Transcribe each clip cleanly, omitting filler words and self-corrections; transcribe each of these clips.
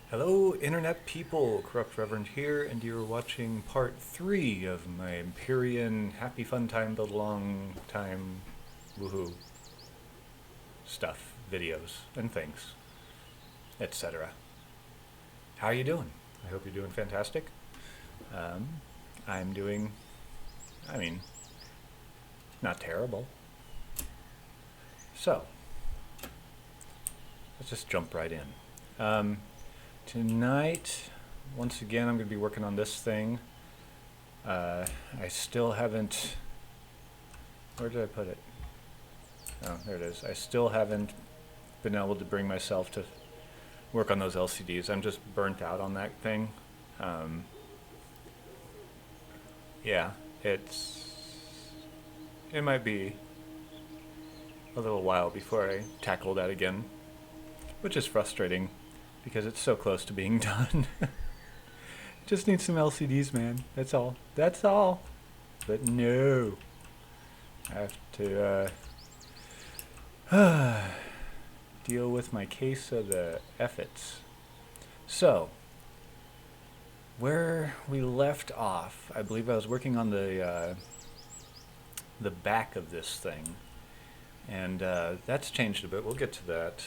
Hello, Internet people! Corrupt Reverend here, and you're watching part 3 of my Empyrion Happy Fun Time Build a Long Time Woohoo stuff, videos, and things, etc. How are you doing? I hope you're doing fantastic. Um, I'm doing, I mean, not terrible. So, let's just jump right in. Tonight, once again, I'm going to be working on this thing. I still haven't... Where did I put it? Oh, there it is. I still haven't been able to bring myself to work on those LCDs. I'm just burnt out on that thing. Yeah, it might be a little while before I tackle that again, which is frustrating because it's so close to being done. Just need some LCDs, man. That's all. That's all. But no. I have to deal with my case of the effets. So, where we left off, I believe I was working on the back of this thing. And that's changed a bit. We'll get to that.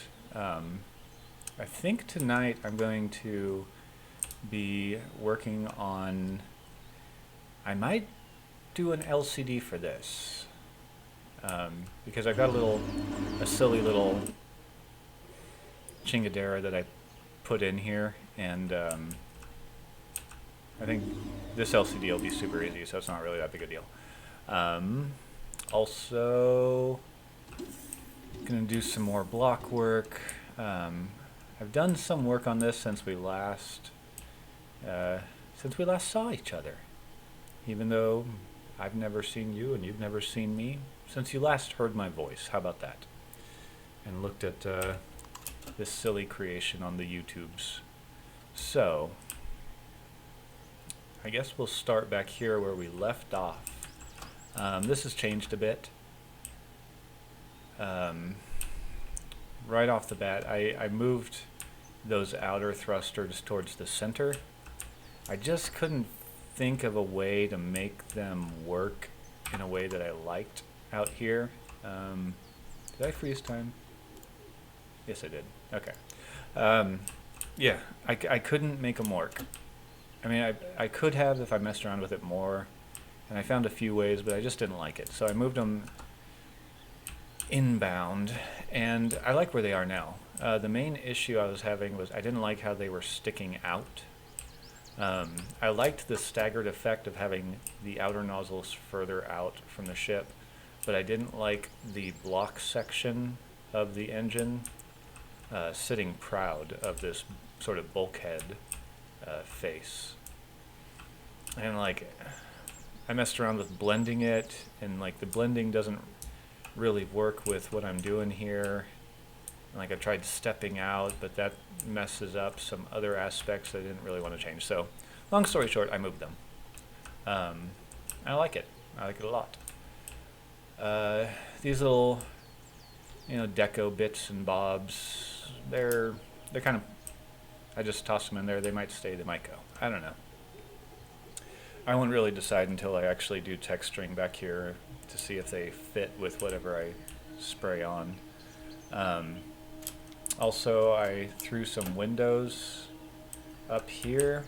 I think tonight I'm going to be working on... I might do an LCD for this. Because I've got a silly little chingadera that I put in here, and I think this LCD will be super easy, so it's not really that big a deal. Also, gonna do some more block work. I've done some work on this since we last saw each other. Even though I've never seen you and you've never seen me since you last heard my voice. How about that? And looked at this silly creation on the YouTubes. So, I guess we'll start back here where we left off. This has changed a bit. Right off the bat, I moved those outer thrusters towards the center. I just couldn't think of a way to make them work in a way that I liked out here. Did I freeze time? Yes, I did. Okay. Yeah, I couldn't make them work. I mean, I could have if I messed around with it more, and I found a few ways, but I just didn't like it. So I moved them inbound, and I like where they are now. The main issue I was having was I didn't like how they were sticking out. I liked the staggered effect of having the outer nozzles further out from the ship, but I didn't like the block section of the engine sitting proud of this sort of bulkhead face. And like, I messed around with blending it, and like the blending doesn't really work with what I'm doing here. Like I tried stepping out, but that messes up some other aspects that I didn't really want to change. So, long story short, I moved them. I like it. I like it a lot. These little, deco bits and bobs, they're kind of, I just toss them in there. They might stay, they might go. I don't know. I won't really decide until I actually do texturing back here to see if they fit with whatever I spray on. Also, I threw some windows up here,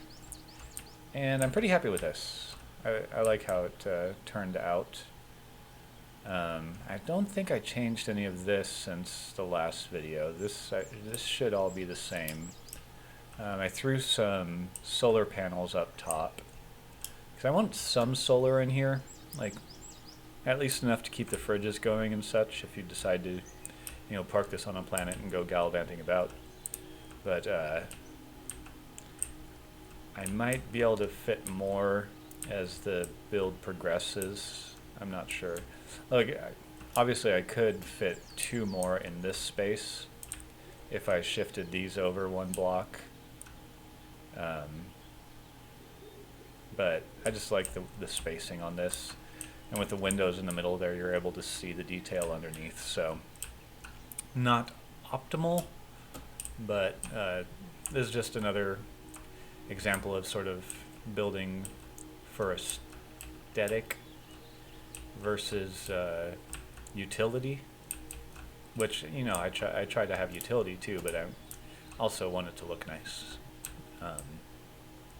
and I'm pretty happy with this. I like how it turned out. I don't think I changed any of this since the last video. This should all be the same. I threw some solar panels up top, because I want some solar in here, like at least enough to keep the fridges going and such if you decide to park this on a planet and go gallivanting about. But I might be able to fit more as the build progresses. I'm not sure. Look, obviously I could fit 2 more in this space if I shifted these over 1 block. But I just like the spacing on this. And with the windows in the middle there, you're able to see the detail underneath. So, not optimal, but this is just another example of sort of building for aesthetic versus utility, which, you know, I try to have utility too, but I also want it to look nice.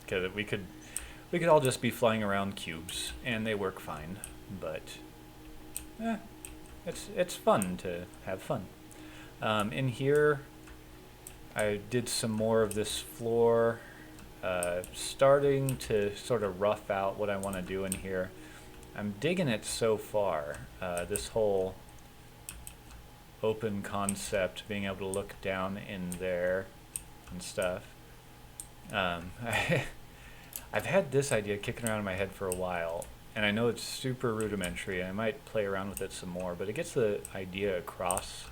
Because we could all just be flying around cubes and they work fine, but it's fun to have fun. In here, I did some more of this floor, starting to sort of rough out what I want to do in here. I'm digging it so far. This whole open concept, being able to look down in there and stuff. I've had this idea kicking around in my head for a while, and I know it's super rudimentary, and I might play around with it some more, but it gets the idea across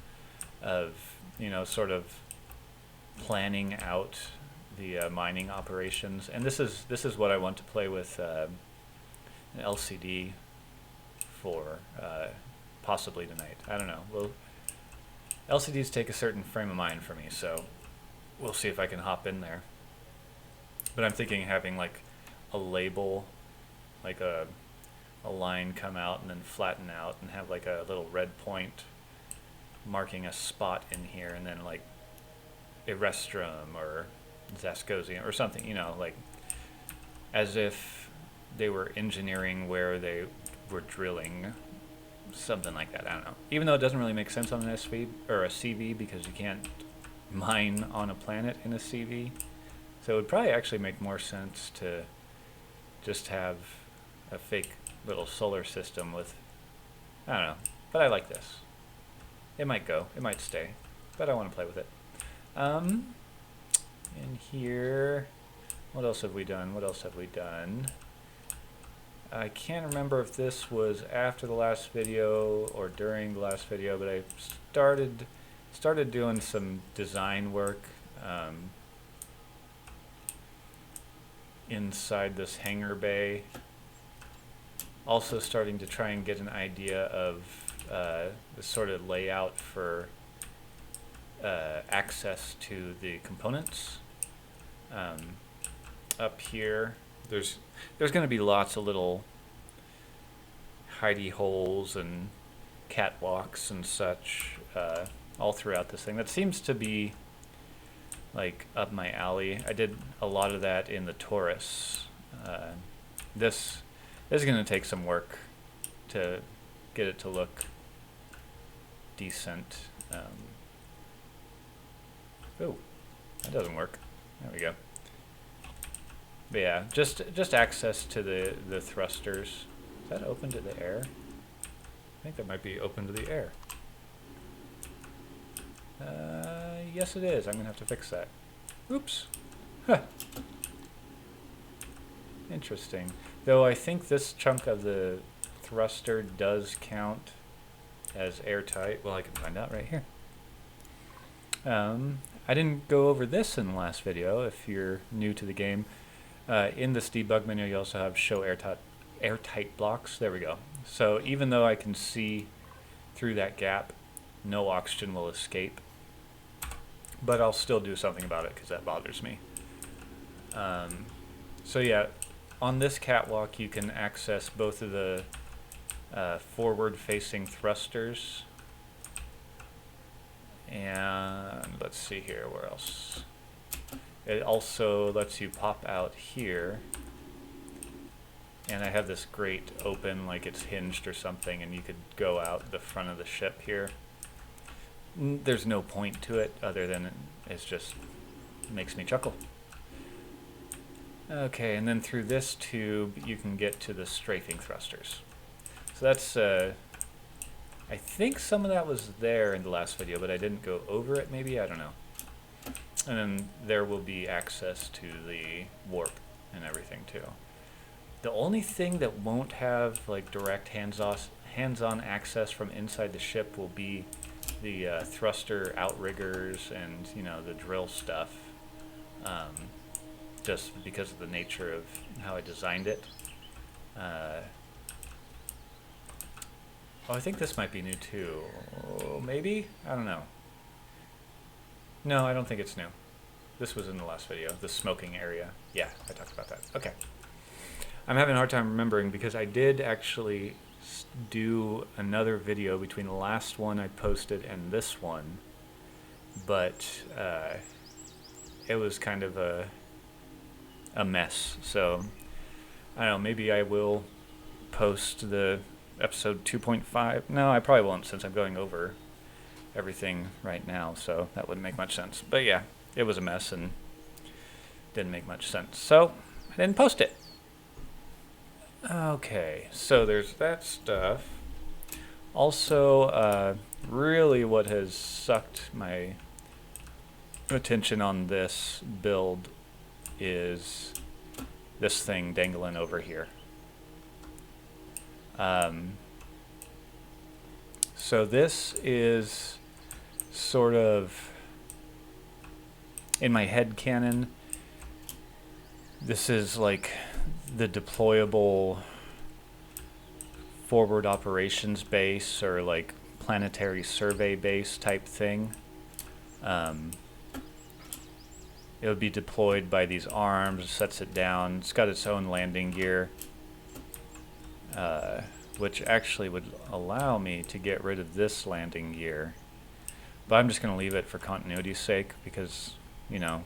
of, you know, sort of planning out the mining operations. And this is what I want to play with an LCD for possibly tonight. I don't know. Well, LCDs take a certain frame of mind for me, so we'll see if I can hop in there. But I'm thinking having like a label, like a line come out and then flatten out and have like a little red point marking a spot in here, and then like Erestrum or Zascosium or something, you know, like as if they were engineering where they were drilling, something like that. I don't know. Even though it doesn't really make sense on an SV or a CV, because you can't mine on a planet in a CV. So it would probably actually make more sense to just have a fake little solar system with, I don't know, but I like this. It might go, it might stay, but I want to play with it. In here, what else have we done? What else have we done? I can't remember if this was after the last video or during the last video, but I started doing some design work inside this hangar bay. Also starting to try and get an idea of the sort of layout for access to the components. Up here, there's going to be lots of little hidey holes and catwalks and such all throughout this thing. That seems to be like up my alley. I did a lot of that in the Taurus. This is going to take some work to get it to look decent. Oh, that doesn't work. There we go. But yeah, just access to the thrusters. Is that open to the air? I think that might be open to the air. Yes it is. I'm gonna have to fix that. Oops. Huh. Interesting. Though I think this chunk of the thruster does count as airtight. Well, I can find out right here. I didn't go over this in the last video. If you're new to the game, in this debug menu you also have show airtight blocks. There we go. So even though I can see through that gap, no oxygen will escape, but I'll still do something about it because that bothers me. So yeah, on this catwalk you can access both of the forward-facing thrusters, and let's see here, where else? It also lets you pop out here, and I have this grate open like it's hinged or something, and you could go out the front of the ship here. There's no point to it other than it makes me chuckle. Okay, and then through this tube you can get to the strafing thrusters. So that's, I think some of that was there in the last video, but I didn't go over it maybe, I don't know. And then there will be access to the warp and everything too. The only thing that won't have like direct hands-on access from inside the ship will be the thruster outriggers and, you know, the drill stuff. Just because of the nature of how I designed it. Oh, I think this might be new too. Oh, maybe? I don't know. No, I don't think it's new. This was in the last video, the smoking area. Yeah, I talked about that. Okay. I'm having a hard time remembering because I did actually do another video between the last one I posted and this one, but it was kind of a mess. So I don't know, maybe I will post the episode 2.5. No, I probably won't, since I'm going over everything right now, so that wouldn't make much sense. But yeah, it was a mess and didn't make much sense, so I didn't post it. Okay, so there's that stuff. Also, really what has sucked my attention on this build is this thing dangling over here. So this is sort of, in my head canon, this is like the deployable forward operations base or like planetary survey base type thing. It would be deployed by these arms, sets it down. It's got its own landing gear, which actually would allow me to get rid of this landing gear. But I'm just going to leave it for continuity's sake because, you know,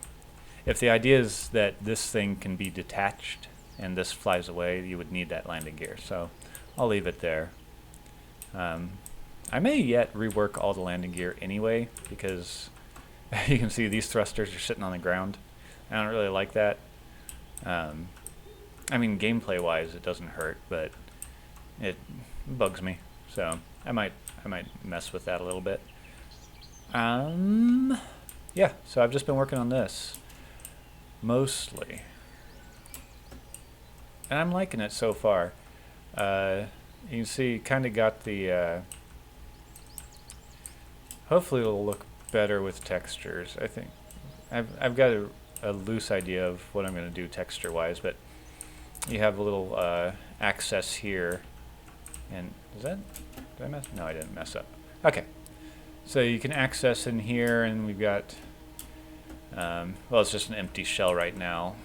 if the idea is that this thing can be detached and this flies away, you would need that landing gear. So I'll leave it there. I may yet rework all the landing gear anyway because you can see these thrusters are sitting on the ground. I don't really like that. I mean, gameplay-wise, it doesn't hurt, but it bugs me. So I might mess with that a little bit. Yeah, so I've just been working on this mostly, and I'm liking it so far. You can see, kind of got the. Hopefully, it'll look better with textures. I think I've got a loose idea of what I'm going to do texture-wise, but you have a little access here, and did I mess? No, I didn't mess up. Okay. So you can access in here, and we've got, well, it's just an empty shell right now.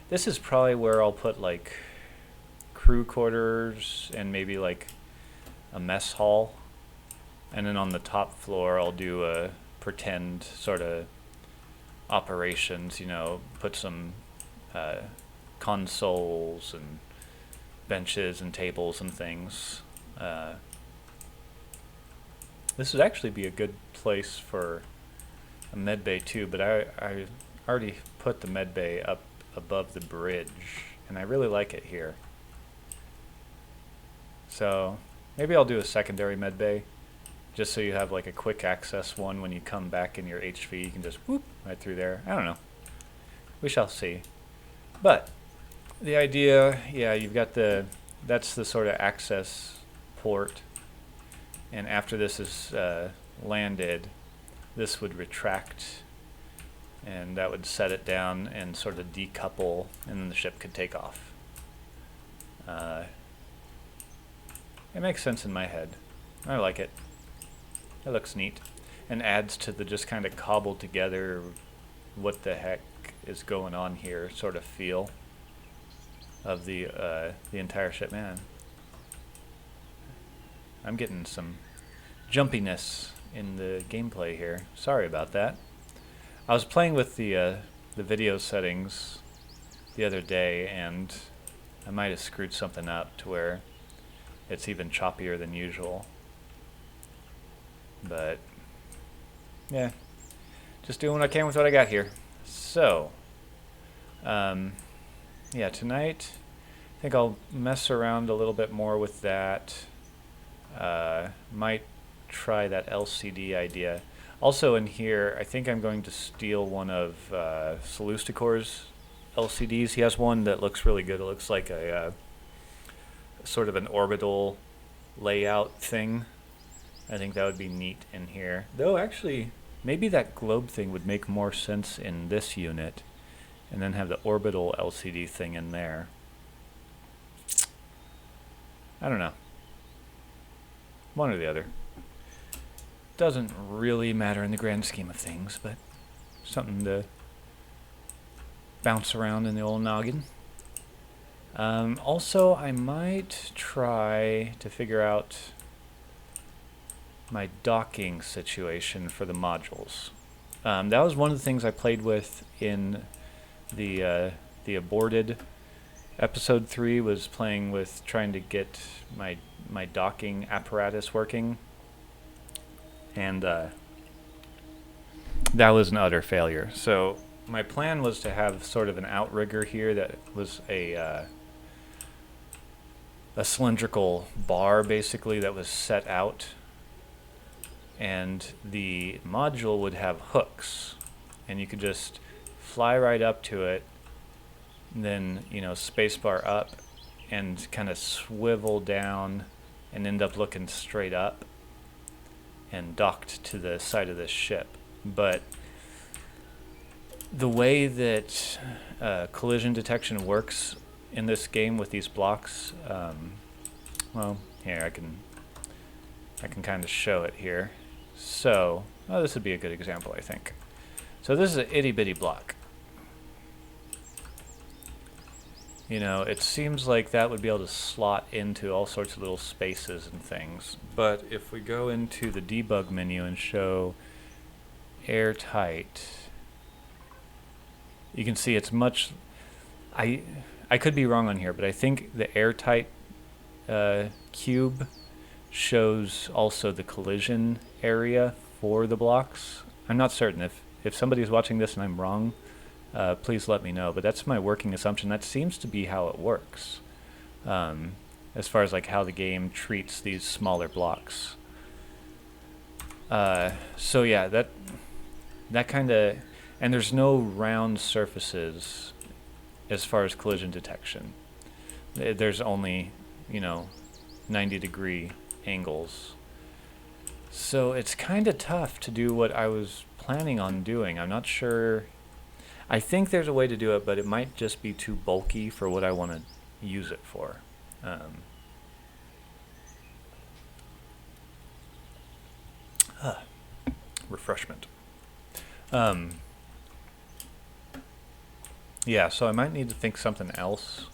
This is probably where I'll put like crew quarters and maybe like a mess hall. And then on the top floor, I'll do a pretend sort of operations, you know, put some consoles and benches and tables and things. This would actually be a good place for a med bay too, but I already put the med bay up above the bridge, and I really like it here. So maybe I'll do a secondary med bay, just so you have like a quick access one when you come back in your HV. You can just whoop right through there. I don't know. We shall see. But the idea, yeah, you've got that's the sort of access port. And after this is landed, this would retract, and that would set it down and sort of decouple, and then the ship could take off. It makes sense in my head. I like it. It looks neat, and adds to the just kind of cobbled together, what the heck is going on here sort of feel of the entire ship. Man, I'm getting some jumpiness in the gameplay here. Sorry about that. I was playing with the video settings the other day, and I might have screwed something up to where it's even choppier than usual. But yeah, just doing what I can with what I got here. So yeah, tonight I think I'll mess around a little bit more with that. Might try that LCD idea. Also in here, I think I'm going to steal one of Salusticor's LCDs. He has one that looks really good. It looks like a sort of an orbital layout thing. I think that would be neat in here. Though actually, maybe that globe thing would make more sense in this unit, and then have the orbital LCD thing in there. I don't know. One or the other. Doesn't really matter in the grand scheme of things, but something to bounce around in the old noggin. Also, I might try to figure out my docking situation for the modules. That was one of the things I played with in the aborted episode 3, was playing with trying to get my docking apparatus working, and that was an utter failure. So my plan was to have sort of an outrigger here that was a cylindrical bar, basically, that was set out, and the module would have hooks, and you could just fly right up to it, and then, you know, spacebar up and kind of swivel down and end up looking straight up and docked to the side of this ship. But the way that collision detection works in this game with these blocks, well, here I can kind of show it here. So, this would be a good example, I think. So this is an itty bitty block. You know, it seems like that would be able to slot into all sorts of little spaces and things. But if we go into the debug menu and show airtight, you can see it's much... I could be wrong on here, but I think the airtight cube shows also the collision area for the blocks. I'm not certain. If somebody's watching this and I'm wrong, please let me know. But that's my working assumption. That seems to be how it works, as far as like how the game treats these smaller blocks. So yeah, that kind of... And there's no round surfaces as far as collision detection. There's only, you know, 90-degree angles. So it's kind of tough to do what I was planning on doing. I'm not sure. I think there's a way to do it, but it might just be too bulky for what I want to use it for. Refreshment. Yeah, so I might need to think something else.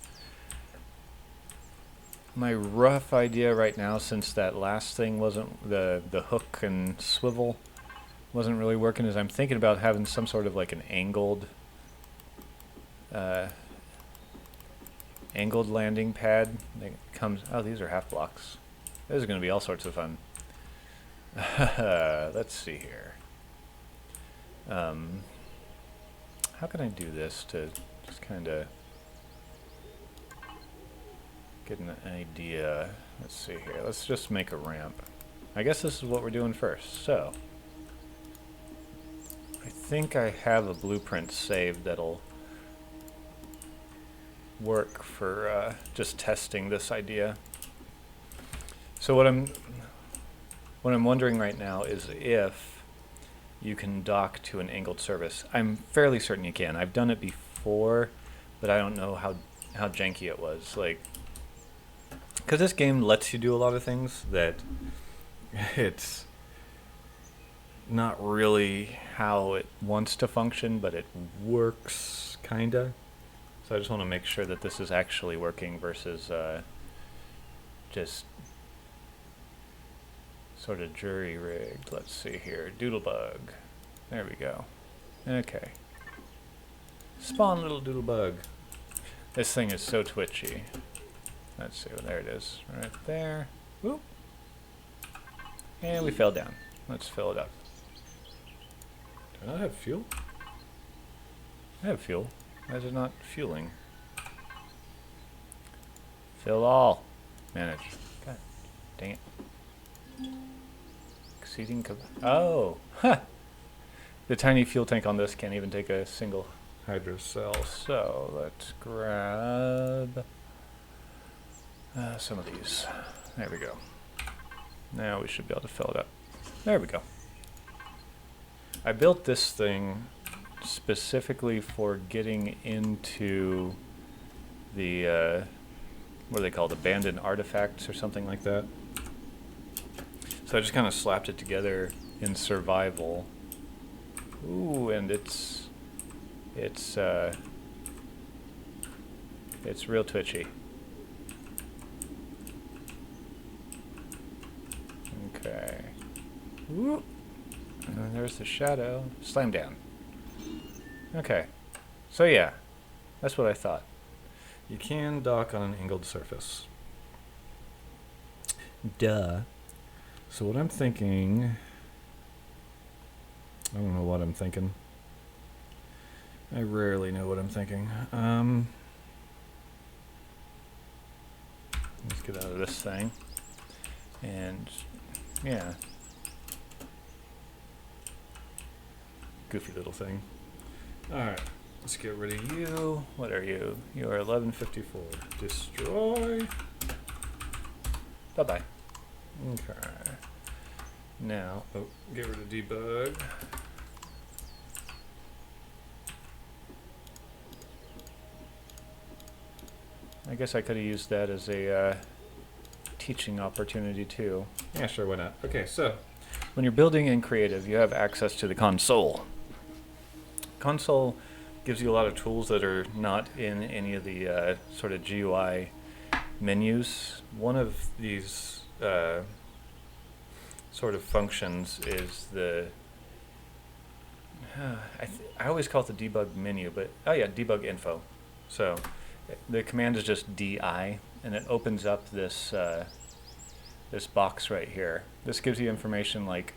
My rough idea right now, since that last thing wasn't, the hook and swivel wasn't really working, is I'm thinking about having some sort of like an angled landing pad that comes... Oh, these are half blocks. This is going to be all sorts of fun. Let's see here. How can I do this to just kind of get an idea? Let's see here. Let's just make a ramp. I guess this is what we're doing first. So, I think I have a blueprint saved that'll work for just testing this idea. So what I'm wondering right now is if you can dock to an angled surface. I'm fairly certain you can. I've done it before, but I don't know how janky it was. Like, because this game lets you do a lot of things that it's not really how it wants to function, but it works, kinda. So I just want to make sure that this is actually working versus just sort of jury-rigged. Let's see here. Doodlebug. There we go. Okay. Spawn little doodlebug. This thing is so twitchy. Let's see. There it is. Right there. Whoop. And we fell down. Let's fill it up. Do I not have fuel? I have fuel. Why is it not fueling? Fill all. Manage. God dang it. Exceeding oh! Huh! The tiny fuel tank on this can't even take a single hydrocell. So let's grab some of these. There we go. Now we should be able to fill it up. There we go. I built this thing specifically for getting into the what are they called? Abandoned artifacts or something like that. So I just kind of slapped it together in survival Ooh, and it's real twitchy. Okay. Whoop. And then there's the shadow. Slam down. Okay. So yeah, that's what I thought. You can dock on an angled surface. Duh. So what I'm thinking... I don't know what I'm thinking. I rarely know what I'm thinking. Let's get out of this thing. And, yeah. Goofy little thing. Alright, let's get rid of you. What are you? You are 1154. Destroy. Bye-bye. Okay. Now, get rid of debug. I guess I could have used that as a teaching opportunity too. Yeah, sure, why not? Okay, so when you're building in creative, you have access to the console. Console gives you a lot of tools that are not in any of the sort of GUI menus. One of these sort of functions is the I always call it the debug menu, but oh yeah, debug info. So the command is just DI, and it opens up this this box right here. This gives you information like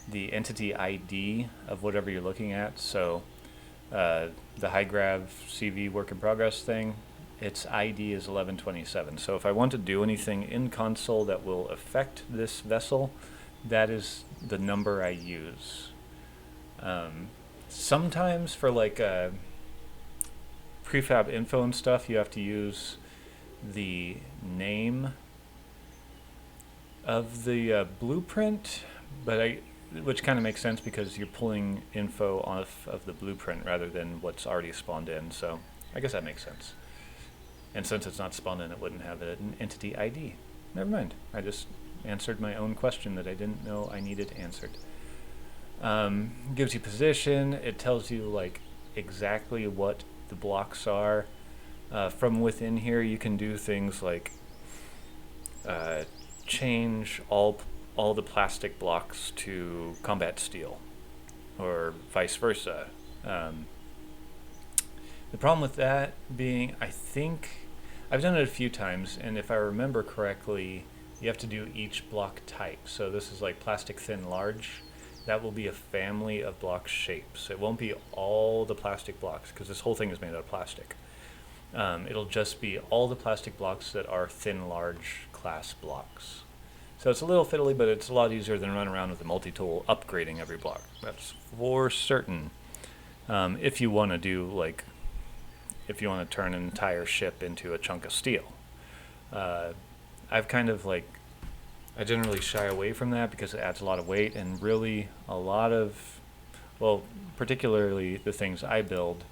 the entity ID of whatever you're looking at. So the high grav CV work in progress thing, its ID is 1127. So if I want to do anything in console that will affect this vessel, that is the number I use. Sometimes for like prefab info and stuff, you have to use the name of the blueprint, but which kind of makes sense because you're pulling info off of the blueprint rather than what's already spawned in. So I guess that makes sense. And since it's not spawned in, it wouldn't have an entity ID. Never mind. I just answered my own question that I didn't know I needed answered. Gives you position. It tells you like exactly what the blocks are. From within here, you can do things like change all the plastic blocks to combat steel, or vice versa. The problem with that being, I think I've done it a few times, and if I remember correctly, you have to do each block type. So this is like plastic thin large. That will be a family of block shapes. It won't be all the plastic blocks, because this whole thing is made out of plastic. It'll just be all the plastic blocks that are thin large class blocks. So it's a little fiddly, but it's a lot easier than running around with a multi-tool upgrading every block. That's for certain. If you want to do like, if you want to turn an entire ship into a chunk of steel. I've kind of like, I generally shy away from that because it adds a lot of weight, and really a lot of, well, particularly the things I build,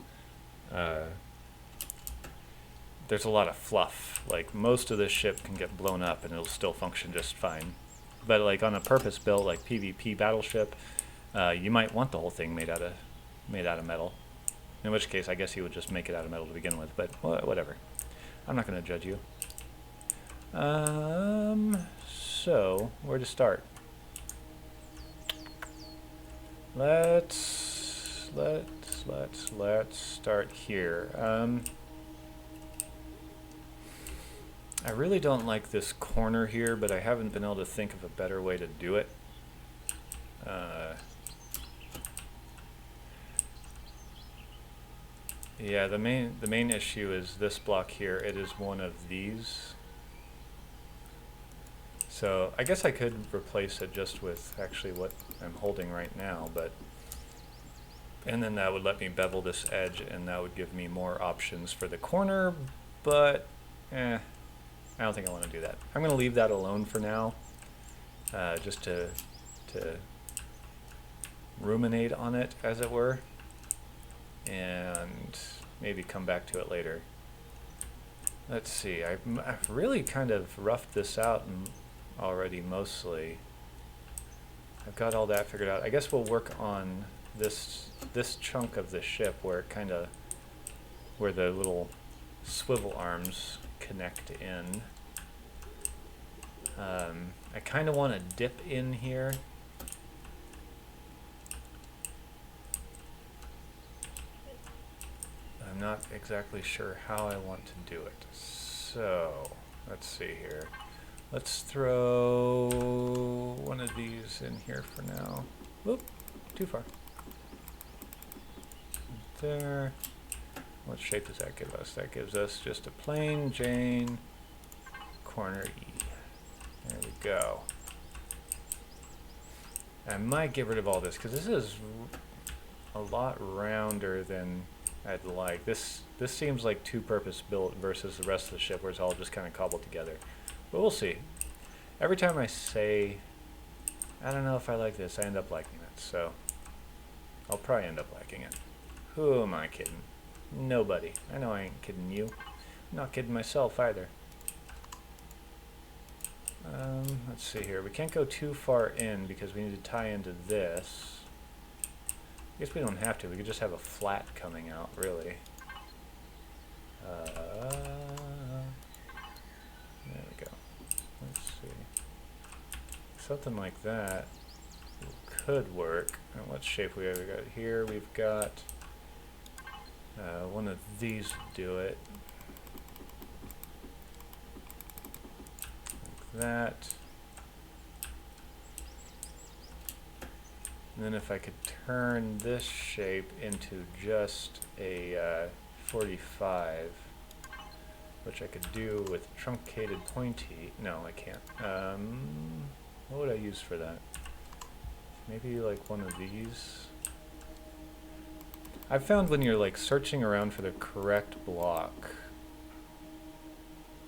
there's a lot of fluff. Like most of this ship can get blown up and it'll still function just fine. But like on a purpose built like PvP battleship, you might want the whole thing made out of metal. In which case, I guess you would just make it out of metal to begin with. But whatever. I'm not going to judge you. So where to start? Let's start here. I really don't like this corner here, but I haven't been able to think of a better way to do it. Yeah, the main issue is this block here. It is one of these. So I guess I could replace it just with actually what I'm holding right now, and then that would let me bevel this edge, and that would give me more options for the corner, but I don't think I want to do that. I'm going to leave that alone for now, just to ruminate on it, as it were, and maybe come back to it later. Let's see, I've really kind of roughed this out already mostly. I've got all that figured out. I guess we'll work on this chunk of the ship where where the little swivel arms connect in. I kind of want to dip in here. I'm not exactly sure how I want to do it. So, let's see here. Let's throw one of these in here for now. Whoop, too far. There. What shape does that give us? That gives us just a plain Jane corner E. There we go. I might get rid of all this because this is a lot rounder than I'd like. This seems like two-purpose built versus the rest of the ship where it's all just kind of cobbled together. But we'll see. Every time I say, I don't know if I like this, I end up liking it. So I'll probably end up liking it. Who am I kidding? Nobody. I know I ain't kidding you. I'm not kidding myself either. Let's see here. We can't go too far in because we need to tie into this. I guess we don't have to. We could just have a flat coming out, really. There we go. Let's see. Something like that could work. And what shape we have got here? We've got one of these do it. Like that. And then if I could turn this shape into just a 45, which I could do with truncated pointy. No, I can't. What would I use for that? Maybe like one of these. I've found when you're like searching around for the correct block,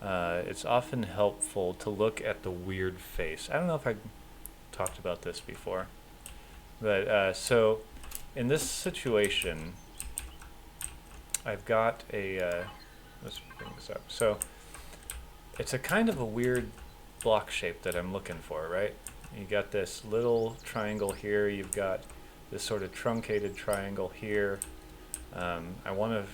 it's often helpful to look at the weird face. I don't know if I talked about this before, but so in this situation, I've got a, let's bring this up. So it's a kind of a weird block shape that I'm looking for, right? You got this little triangle here, you've got this sort of truncated triangle here. I want to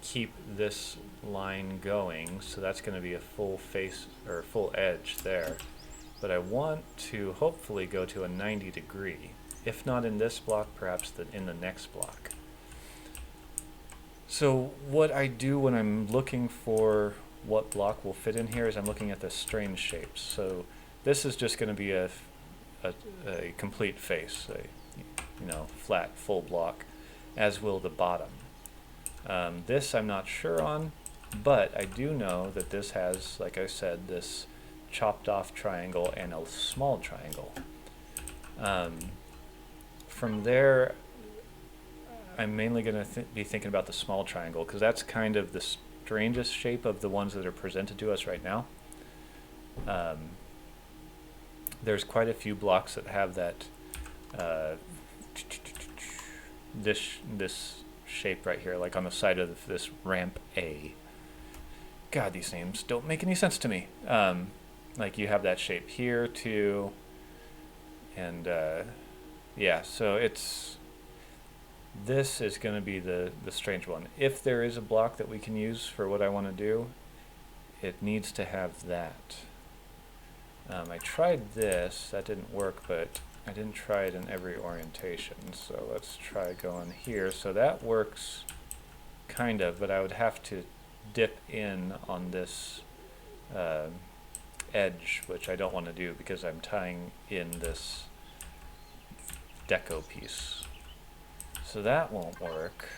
keep this line going, so that's going to be a full face or full edge there. But I want to hopefully go to a 90 degree. If not in this block, perhaps in the next block. So what I do when I'm looking for what block will fit in here is I'm looking at the strange shapes. So this is just going to be a complete face, you know, flat, full block, as will the bottom. This I'm not sure on, but I do know that this has, like I said, this chopped off triangle and a small triangle. From there, I'm mainly going to be thinking about the small triangle because that's kind of the strangest shape of the ones that are presented to us right now. There's quite a few blocks that have that this shape right here, like on the side of this ramp A. God, these names don't make any sense to me. Like you have that shape here too, and yeah, so this is going to be the strange one. If there is a block that we can use for what I want to do, it needs to have that. I tried this, that didn't work, but I didn't try it in every orientation, so let's try going here. So that works kind of, but I would have to dip in on this edge, which I don't want to do because I'm tying in this deco piece. So that won't work.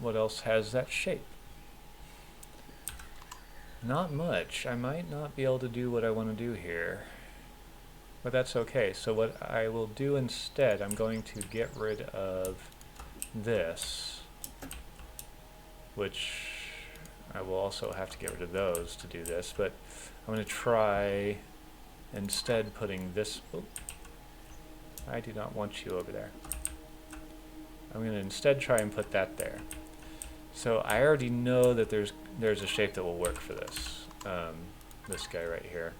What else has that shape? Not much. I might not be able to do what I want to do here, but that's okay. So what I will do instead, I'm going to get rid of this, which I will also have to get rid of those to do this, but I'm going to try instead putting this, oh, I do not want you over there. I'm going to instead try and put that there. So I already know that there's a shape that will work for this. This guy right here.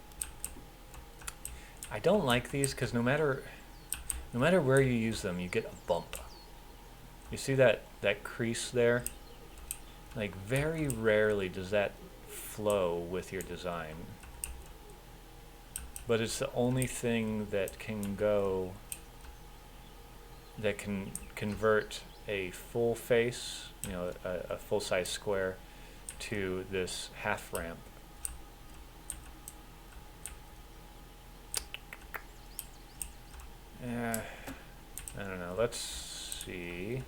I don't like these because no matter no matter where you use them, you get a bump. You see that crease there? Like, very rarely does that flow with your design. But it's the only thing that can go, that can convert a full face, you know, a full-size square, to this half ramp. I don't know. Let's see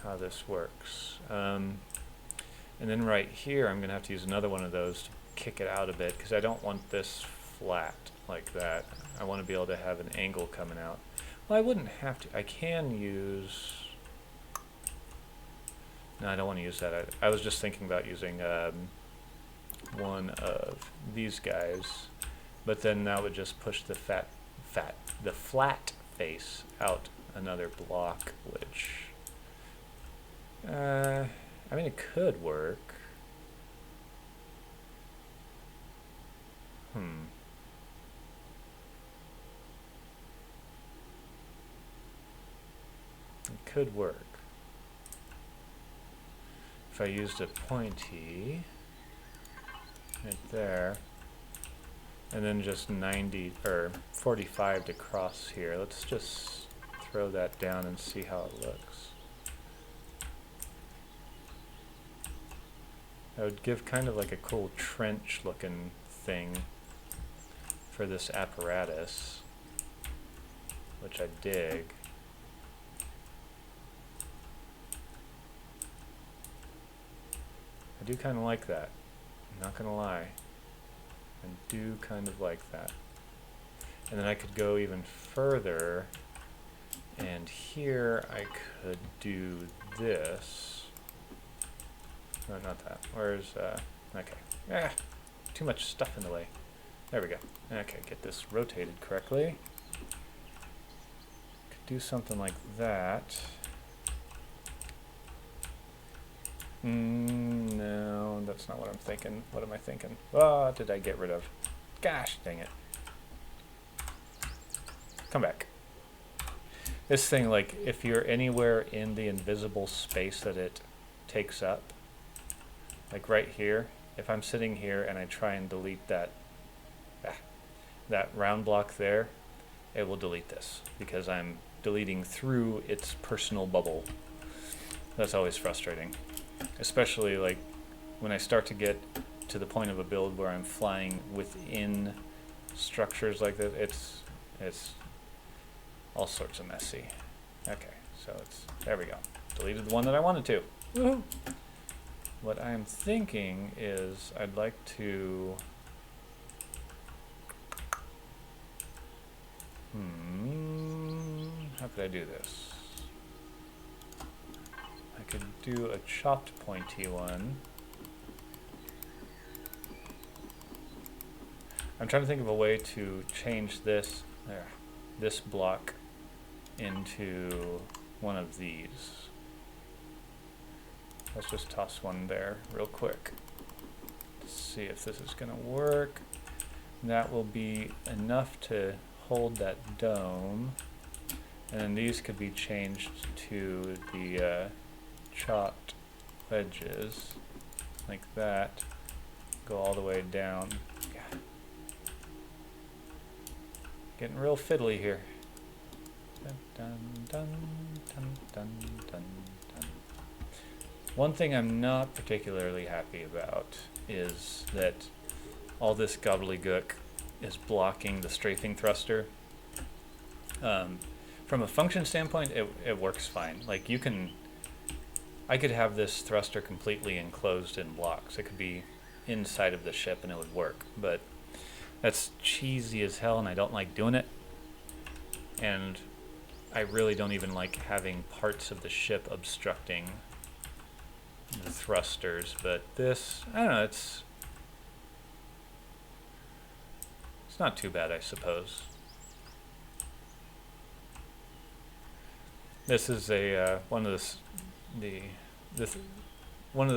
how this works. And then right here, I'm going to have to use another one of those to kick it out a bit, because I don't want this flat like that. I want to be able to have an angle coming out. Well, I wouldn't have to. I can use... No, I don't want to use that. I was just thinking about using one of these guys, but then that would just push the the flat face out another block, which I mean, it could work. It could work if I used a pointy right there, and then just 90 or 45 to cross here. Let's just throw that down and see how it looks. That would give kind of like a cool trench looking thing for this apparatus, which I dig. I do kind of like that, I'm not gonna lie. I do kind of like that. And then I could go even further, and here I could do this. No, not that. Where's, okay. Too much stuff in the way. There we go. Okay, get this rotated correctly. Could do something like that. No, that's not what I'm thinking. What am I thinking? What did I get rid of? Gosh, dang it. Come back. This thing, like, if you're anywhere in the invisible space that it takes up, like right here, if I'm sitting here and I try and delete that round block there, it will delete this, because I'm deleting through its personal bubble. That's always frustrating. Especially like when I start to get to the point of a build where I'm flying within structures like that, it's all sorts of messy. Okay, so there we go. Deleted the one that I wanted to. Woohoo! What I'm thinking is I'd like to how could I do this? I could do a chopped pointy one. I'm trying to think of a way to change this block into one of these. Let's just toss one there real quick. Let's see if this is going to work. That will be enough to hold that dome. And then these could be changed to the chopped wedges, like that. Go all the way down. God. Getting real fiddly here. Dun, dun, dun, dun, dun, dun, dun. One thing I'm not particularly happy about is that all this gobbledygook is blocking the strafing thruster. From a function standpoint, it works fine. Like I could have this thruster completely enclosed in blocks. It could be inside of the ship and it would work, but that's cheesy as hell and I don't like doing it. And I really don't even like having parts of the ship obstructing the thrusters, but this, I don't know, it's not too bad, I suppose. This is a one of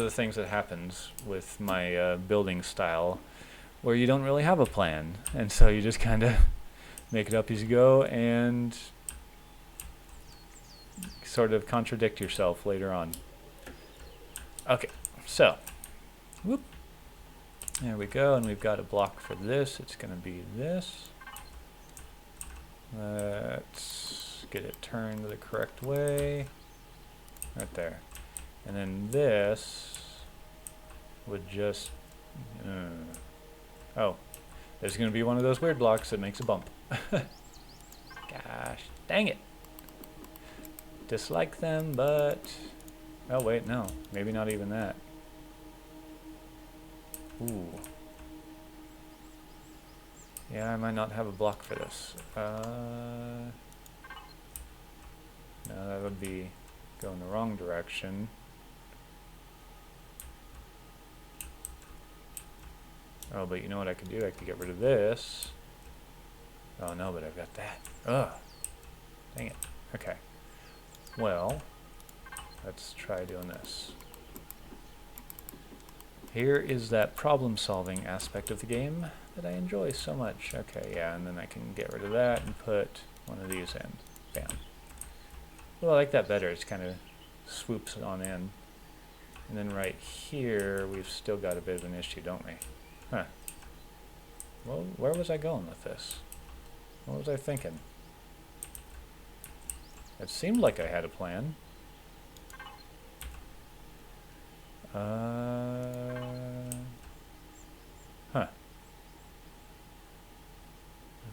the things that happens with my building style, where you don't really have a plan, and so you just kind of make it up as you go, and sort of contradict yourself later on. Okay, so, whoop. There we go, and we've got a block for this. It's going to be this. Let's get it turned the correct way. Right there. And then this would just... oh, there's going to be one of those weird blocks that makes a bump. Gosh, dang it. Dislike them, but... oh, wait, no. Maybe not even that. Ooh. Yeah, I might not have a block for this. No, that would be going the wrong direction. Oh, but you know what I could do? I could get rid of this. Oh, no, but I've got that. Ugh. Dang it. Okay. Well, let's try doing this. Here is that problem-solving aspect of the game that I enjoy so much. Okay, yeah, and then I can get rid of that and put one of these in. Bam. Well, I like that better. It kind of swoops on in. And then right here, we've still got a bit of an issue, don't we? Huh. Well, where was I going with this? What was I thinking? It seemed like I had a plan. Huh. I've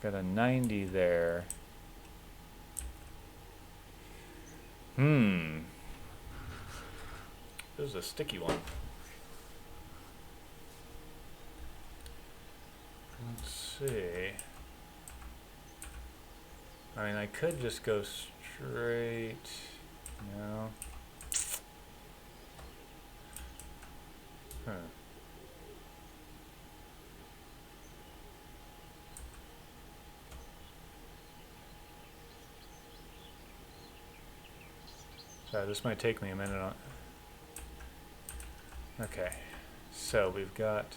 got a 90 there. This is a sticky one. Let's see. I mean, I could just go straight, you know. Huh. Sorry, this might take me a minute on. Okay, so we've got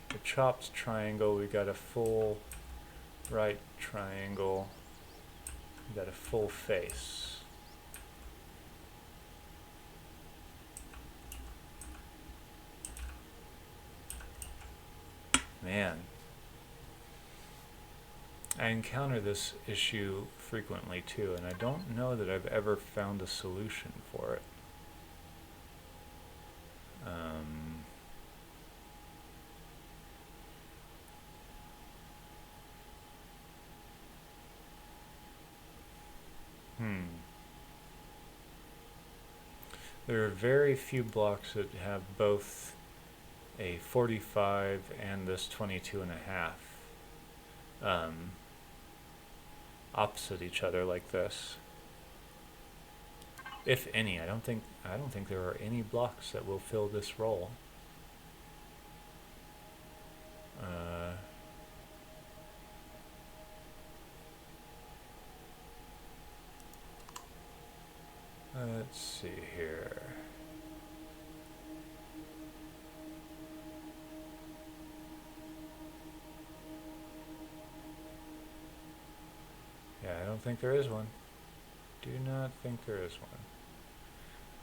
the chopped triangle, we've got a full right triangle, we've got a full face. Man, I encounter this issue frequently too, and I don't know that I've ever found a solution for it. There are very few blocks that have both a 45 and this 22 and a half opposite each other like this. If any, I don't think there are any blocks that will fill this role. Let's see here. Yeah, I don't think there is one. Do not think there is one.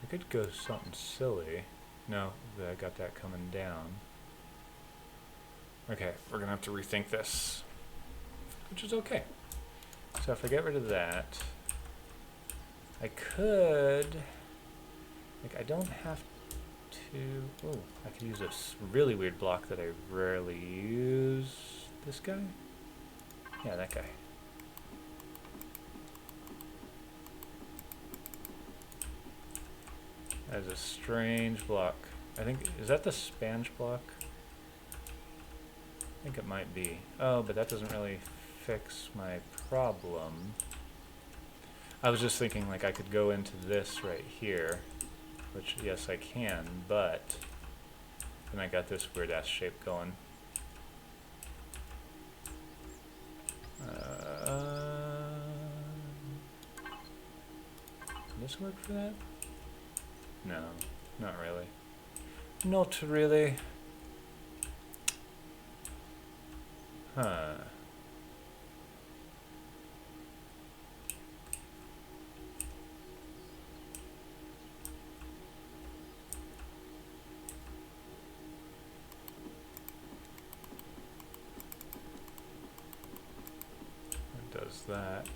I could go something silly. No, I got that coming down. Okay, we're gonna have to rethink this, which is okay. So if I get rid of that, I could, like, I don't have to, oh, I could use this really weird block that I rarely use. This guy? Yeah, that guy. That is a strange block. I think, is that the sponge block? I think it might be. Oh, but that doesn't really fix my problem. I was just thinking, like, I could go into this right here, which, yes, I can, but then I got this weird-ass shape going. Does this work for that? No, not really. Not really. Huh. that.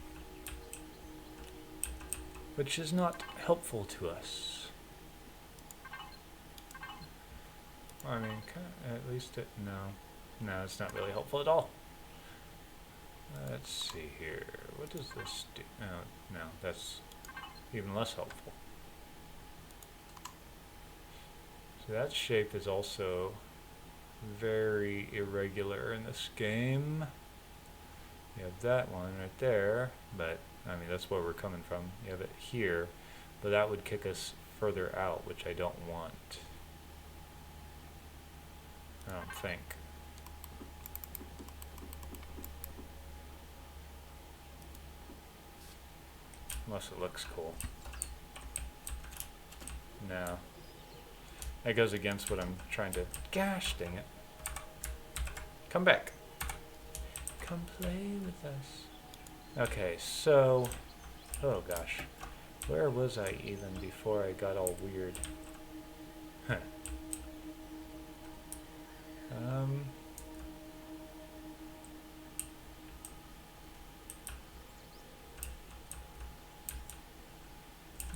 Which is not helpful to us. I mean, at least it, no, it's not really helpful at all. Let's see here, what does this do? Oh, no, that's even less helpful. So that shape is also very irregular in this game. You have that one right there, but I mean that's where we're coming from. You have it here, but that would kick us further out, which I don't want. I don't think. Unless it looks cool. No. That goes against what I'm trying to... Gosh dang it. Come back. Come play with us. Okay, so... Oh gosh. Where was I even before I got all weird? Huh.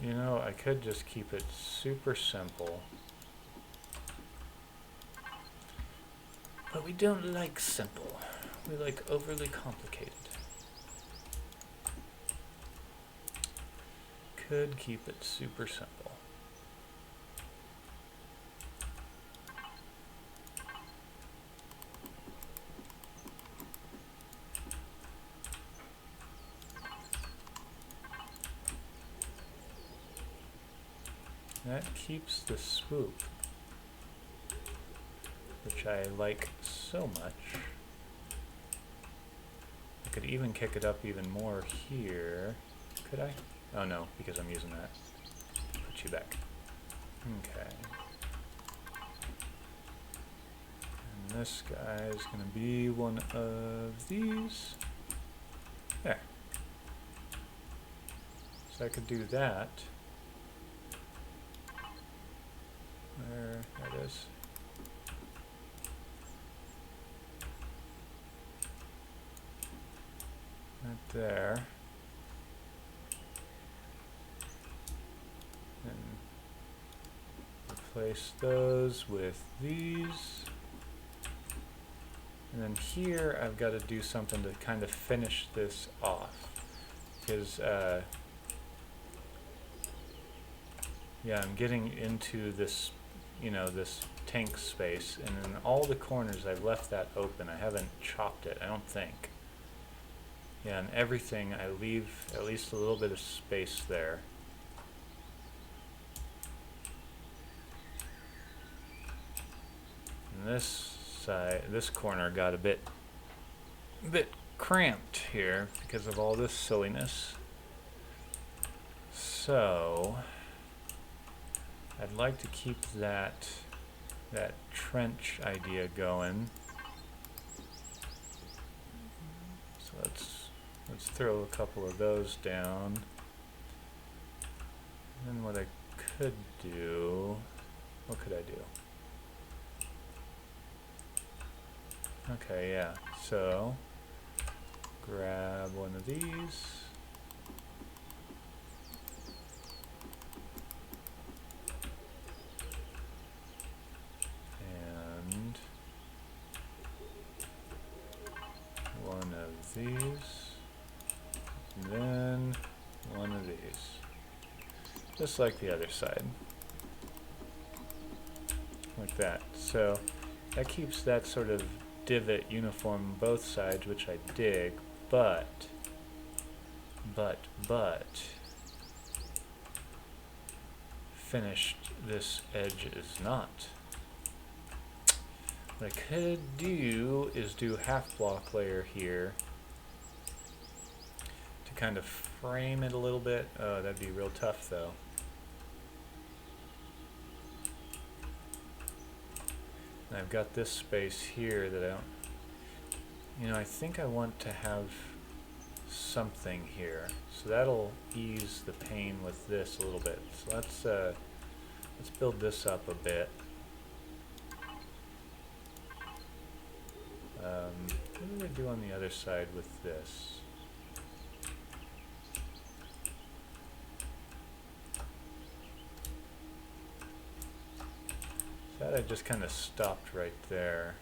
You know, I could just keep it super simple. But we don't like simple. We like overly complicated. Could keep it super simple. That keeps the swoop, which I like so much. I could even kick it up even more here. Could I? Oh no, because I'm using that. Put you back. Okay. And this guy is going to be one of these. There. So I could do that. There it is. Right there. And replace those with these. And then here I've got to do something to kind of finish this off. Because, yeah, I'm getting into this, you know, this tank space, and in all the corners I've left that open. I haven't chopped it, I don't think. Yeah, and everything I leave at least a little bit of space there. And this side, this corner got a bit cramped here because of all this silliness. So I'd like to keep that trench idea going. So let's throw a couple of those down. And then what I could do, what could I do? Okay, yeah. So grab one of these. One of these, and then one of these, just like the other side, like that. So that keeps that sort of divot uniform on both sides, which I dig, but finished this edge is not. What I could do is do half block layer here to kind of frame it a little bit. Oh, that'd be real tough though. And I've got this space here that I don't, you know, I think I want to have something here. So that'll ease the pain with this a little bit. So let's build this up a bit. What do I do on the other side with this? That I just kind of stopped right there.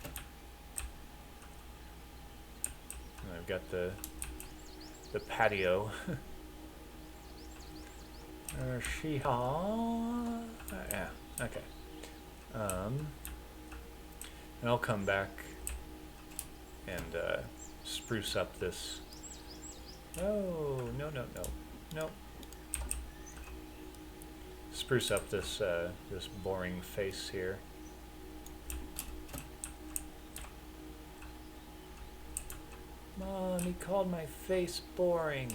And I've got the patio. Yeah, okay. And I'll come back and spruce up this. Oh, no. Spruce up this this boring face here. Mom, he called my face boring.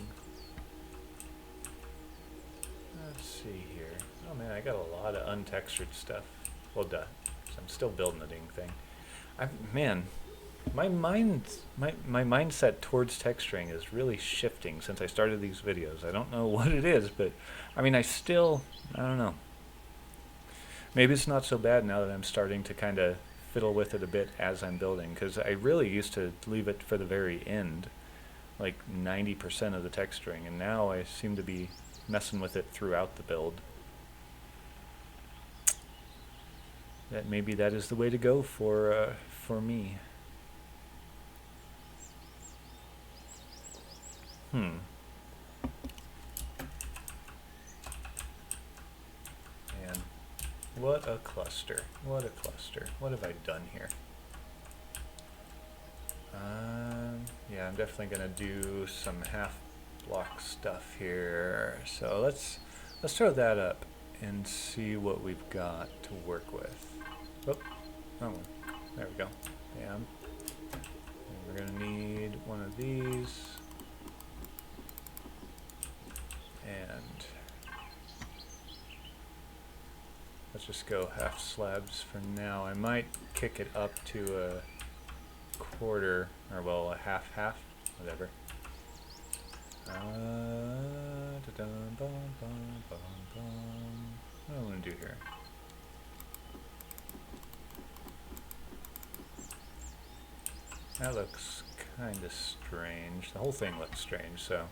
Let's see here. Oh man, I got a lot of untextured stuff. Well, duh. I'm still building the dang thing. Man, my mindset towards texturing is really shifting since I started these videos. I don't know what it is, but I mean, I don't know. Maybe it's not so bad now that I'm starting to kind of fiddle with it a bit as I'm building, because I really used to leave it for the very end, like 90% of the texturing, and now I seem to be messing with it throughout the build. Maybe that is the way to go for me. Man, what a cluster. What a cluster. What have I done here? Yeah, I'm definitely gonna do some half block stuff here. So let's throw that up and see what we've got to work with. Oh, wrong one. There we go. Bam. And we're gonna need one of these. And let's just go half slabs for now. I might kick it up to a quarter, or well, a half, whatever. What do I want to do here? That looks kind of strange. The whole thing looks strange, so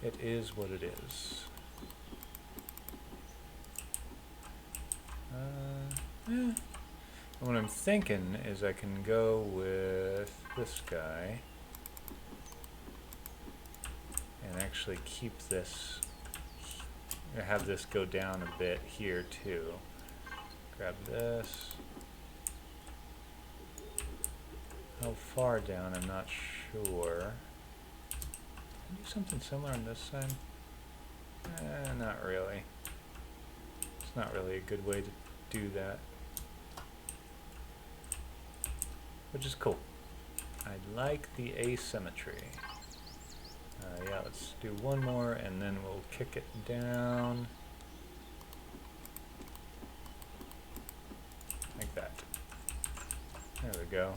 it is what it is. What I'm thinking is I can go with this guy and actually keep this, have this go down a bit here too. Grab this. How far down, I'm not sure. Can I do something similar on this side? Not really. It's not really a good way to do that. Which is cool. I like the asymmetry. Yeah, let's do one more and then we'll kick it down. Like that. There we go.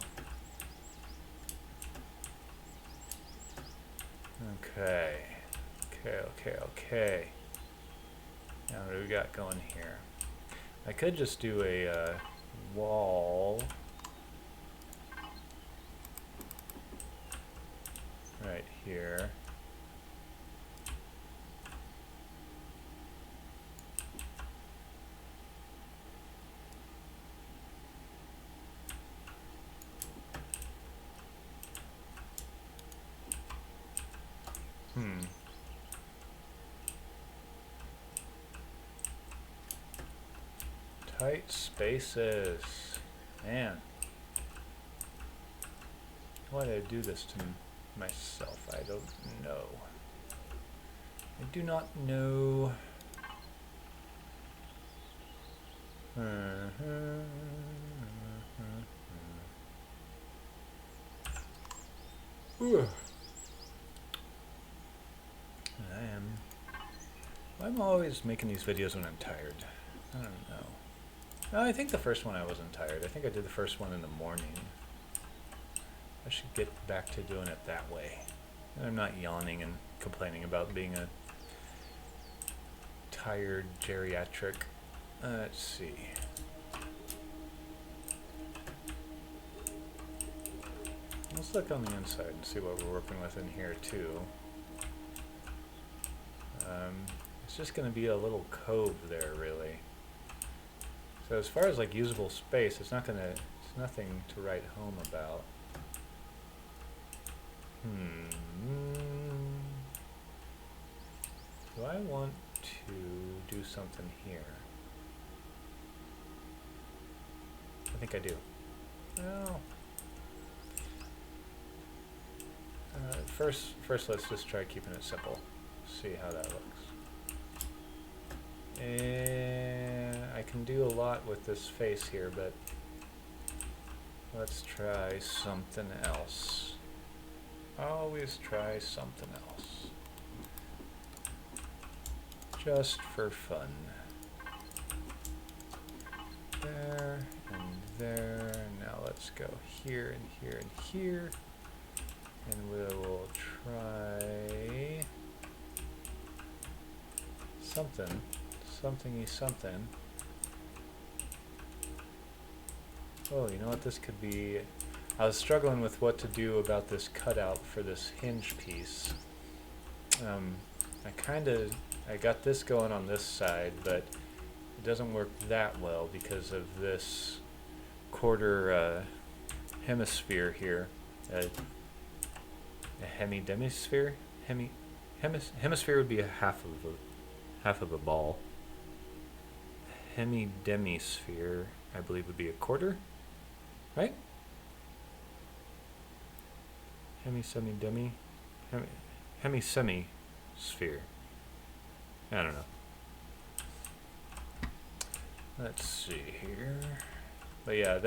Okay. Now what do we got going here? I could just do a wall right here. Tight spaces. Man. Why did I do this to myself? I don't know. I do not know. I'm always making these videos when I'm tired. I don't know. No, I think the first one I wasn't tired. I think I did the first one in the morning. I should get back to doing it that way. And I'm not yawning and complaining about being a tired geriatric. Let's see. Let's look on the inside and see what we're working with in here too. It's just going to be a little cove there, really. So as far as like usable space, it's nothing to write home about. Do I want to do something here? I think I do. Well, first let's just try keeping it simple. See how that looks. And I can do a lot with this face here, but let's try something else. Always try something else. Just for fun. There and there. Now let's go here and here and here. And we will try something. Something-y something. Oh, you know what this could be? I was struggling with what to do about this cutout for this hinge piece. I got this going on this side, but it doesn't work that well because of this quarter hemisphere here. A hemi-demisphere? Hemisphere would be a half of a ball. Hemi-demisphere, I believe, would be a quarter, right? Hemi-semi-demi? Hemi-semi-sphere. I don't know. Let's see here. But yeah, I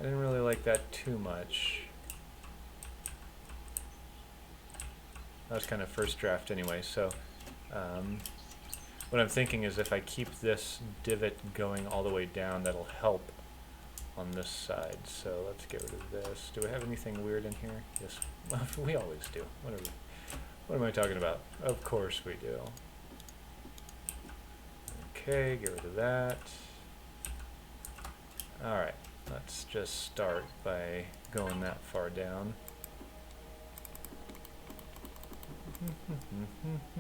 didn't really like that too much. That was kind of first draft anyway, so what I'm thinking is if I keep this divot going all the way down, that'll help on this side. So let's get rid of this. Do we have anything weird in here? Yes, well, we always do. What am I talking about? Of course we do. Okay, get rid of that. Alright, let's just start by going that far down.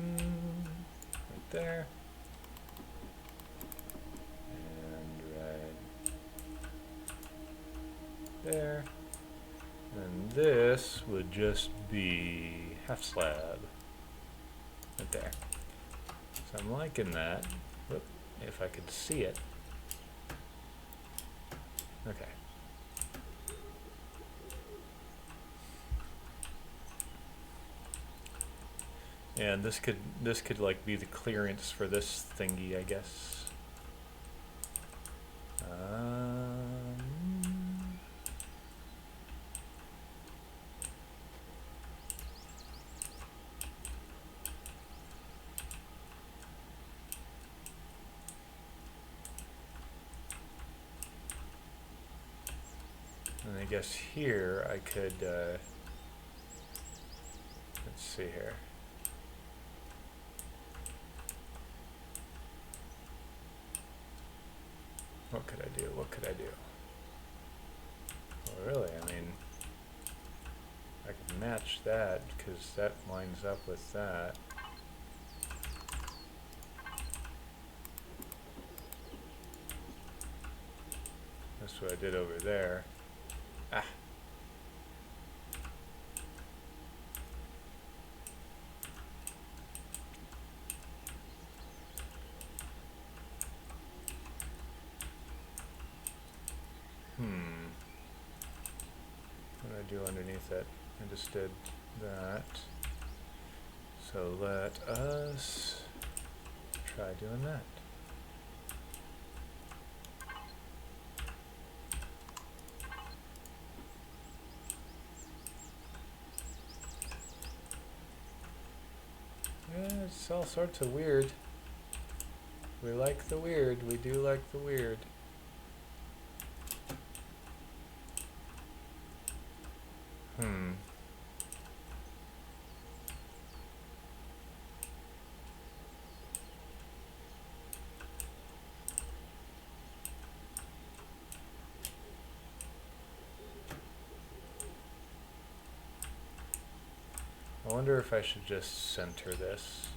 Right there. And right there. And this would just be half slab. Right there. So I'm liking that. Whoop, if I could see it. Okay. And this could like be the clearance for this thingy, I guess. And I guess here I could, let's see here. What could I do? What could I do? Well, really, I mean, I could match that because that lines up with that. That's what I did over there. Ah. What did I do underneath it? I just did that. So let us try doing that. Yeah, it's all sorts of weird. We like the weird. We do like the weird. I wonder if I should just center this.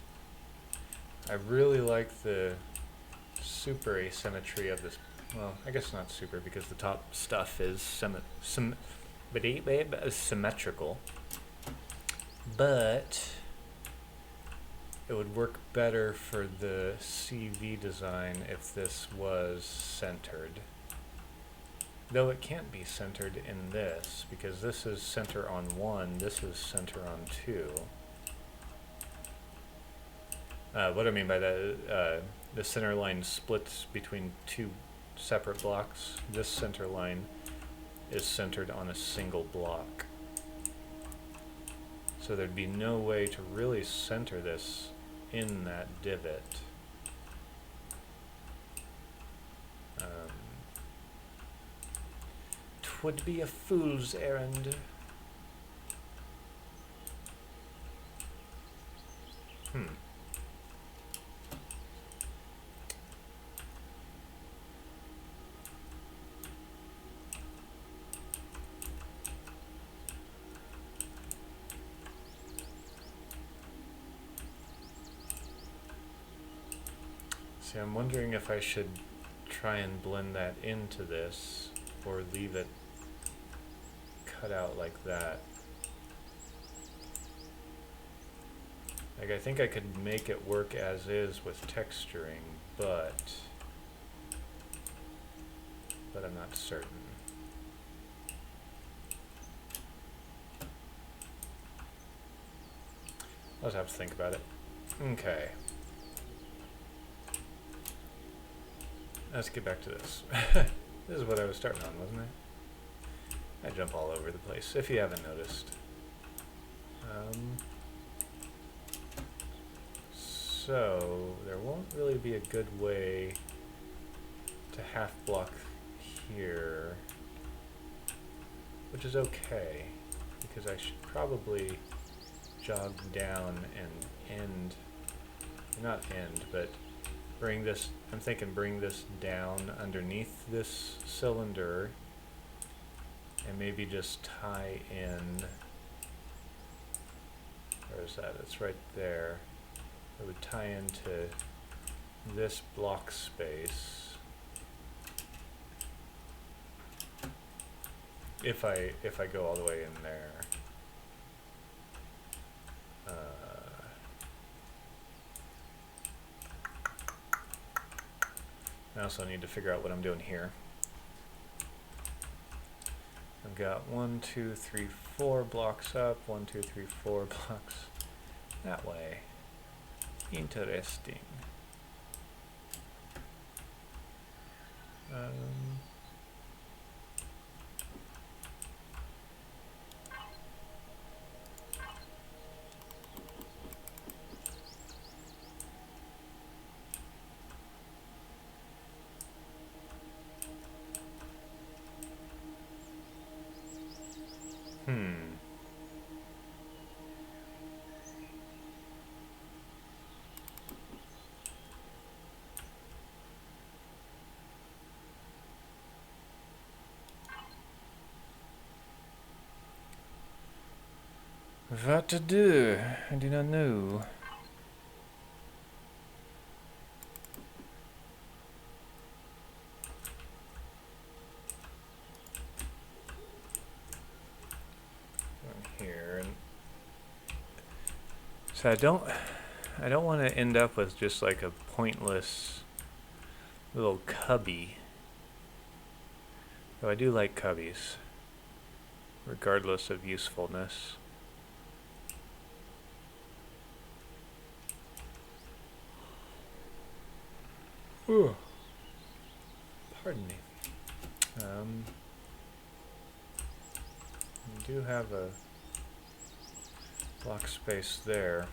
I really like the super asymmetry of well, I guess not super because the top stuff is symmetrical. But it would work better for the CV design if this was centered. Though it can't be centered in this, because this is center on 1, this is center on 2. What I mean by that, the center line splits between 2 separate blocks. This center line is centered on a single block. So there'd be no way to really center this in that divot. Twould be a fool's errand. See, I'm wondering if I should try and blend that into this or leave it cut out like that. Like, I think I could make it work as is with texturing, but I'm not certain. I'll just have to think about it. Okay. Let's get back to this. This is what I was starting on, wasn't I? I jump all over the place, if you haven't noticed. So, there won't really be a good way to half block here, which is okay, because I should probably jog down and end, not end, but bring this, I'm thinking bring this down underneath this cylinder and maybe just tie in, where is that? It's right there. It would tie into this block space if I go all the way in there. I also need to figure out what I'm doing here. I've got 1, 2, 3, 4 blocks up, 1, 2, 3, 4 blocks that way. Interesting. What to do? I do not know. Here, and so I don't want to end up with just like a pointless little cubby. Though I do like cubbies, regardless of usefulness. Ooh. Pardon me. We do have a block space there.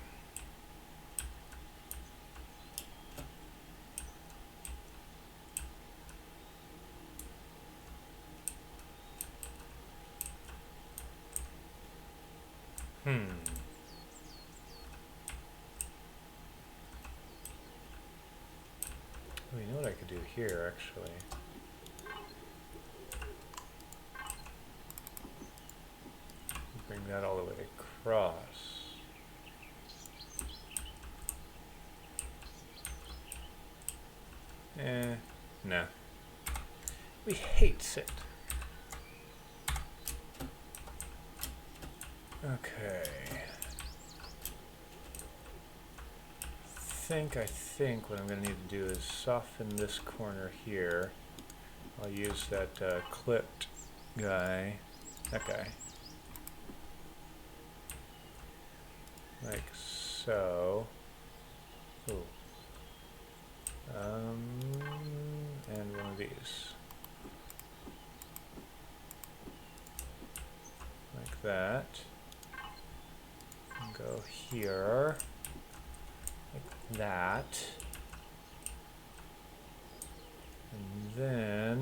Oh, you know what I could do here, actually? Bring that all the way across. No. We hates it. Okay. I think what I'm going to need to do is soften this corner here. I'll use that clipped guy, that guy, like so. Ooh. And one of these, like that. And go here. That, and then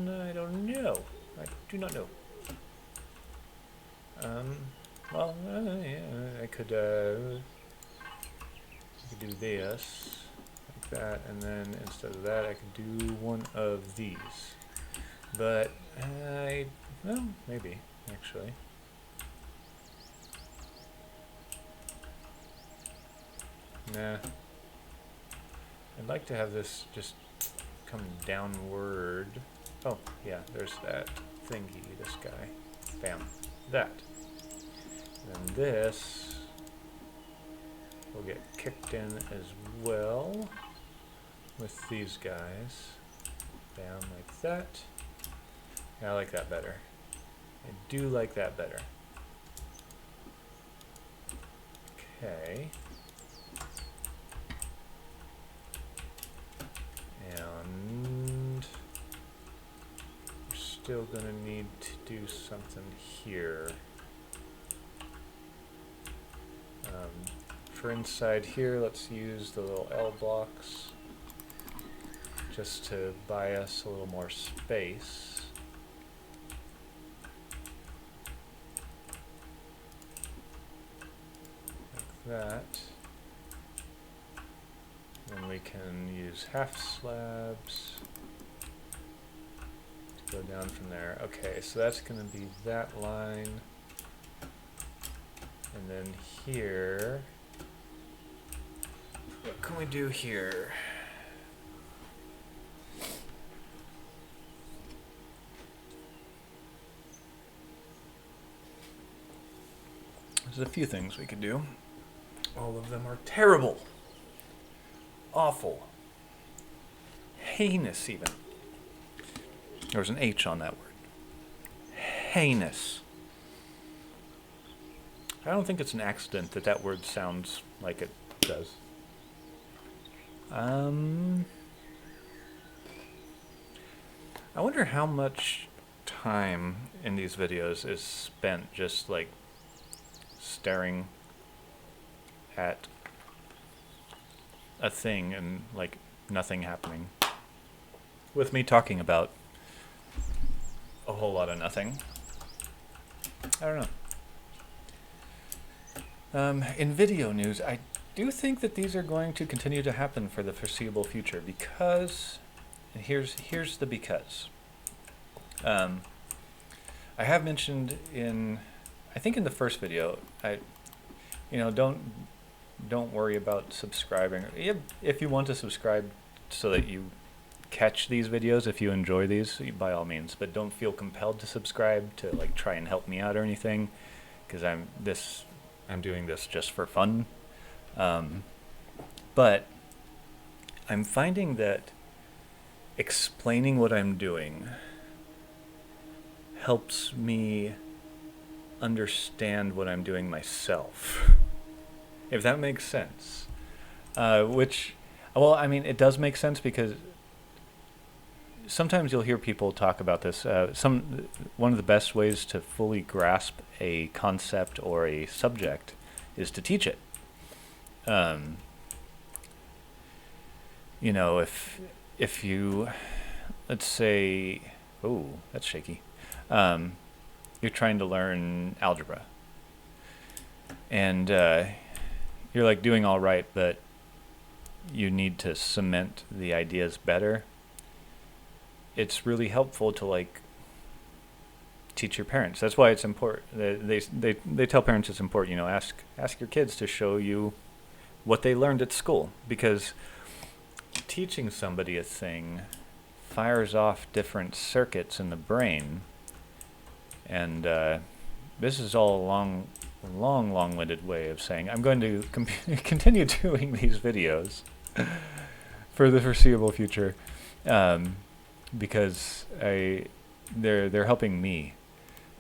I don't know. I do not know. Well, yeah, I could do this like that, and then instead of that, I could do one of these. But well, maybe actually. Nah. I'd like to have this just come downward. Oh, yeah, there's that thingy, this guy. Bam. That. And this will get kicked in as well with these guys. Bam, like that. Yeah, I like that better. I do like that better. Okay. And we're still going to need to do something here. For inside here, let's use the little L blocks just to buy us a little more space. Like that. Then we can use half slabs to go down from there. Okay, so that's going to be that line. And then here, what can we do here? There's a few things we could do. All of them are terrible. Awful. Heinous, even. There's an H on that word. Heinous. I don't think it's an accident that that word sounds like it does. I wonder how much time in these videos is spent just like staring at a thing and like nothing happening, with me talking about a whole lot of nothing. I don't know. In video news, I do think that these are going to continue to happen for the foreseeable future because, and here's the because. I have mentioned in, I think in the first video, don't worry about subscribing. If you want to subscribe so that you catch these videos, if you enjoy these, by all means, but don't feel compelled to subscribe to like try and help me out or anything, because I'm doing this just for fun. But I'm finding that explaining what I'm doing helps me understand what I'm doing myself. If that makes sense. Well, I mean, it does make sense because sometimes you'll hear people talk about this. One of the best ways to fully grasp a concept or a subject is to teach it. If you, let's say, oh, that's shaky. You're trying to learn algebra, and you're like doing all right, but you need to cement the ideas better. It's really helpful to like teach your parents. That's why it's important. They tell parents it's important. Ask your kids to show you what they learned at school, because teaching somebody a thing fires off different circuits in the brain. And this is all a long-winded way of saying I'm going to continue doing these videos for the foreseeable future, because they're helping me.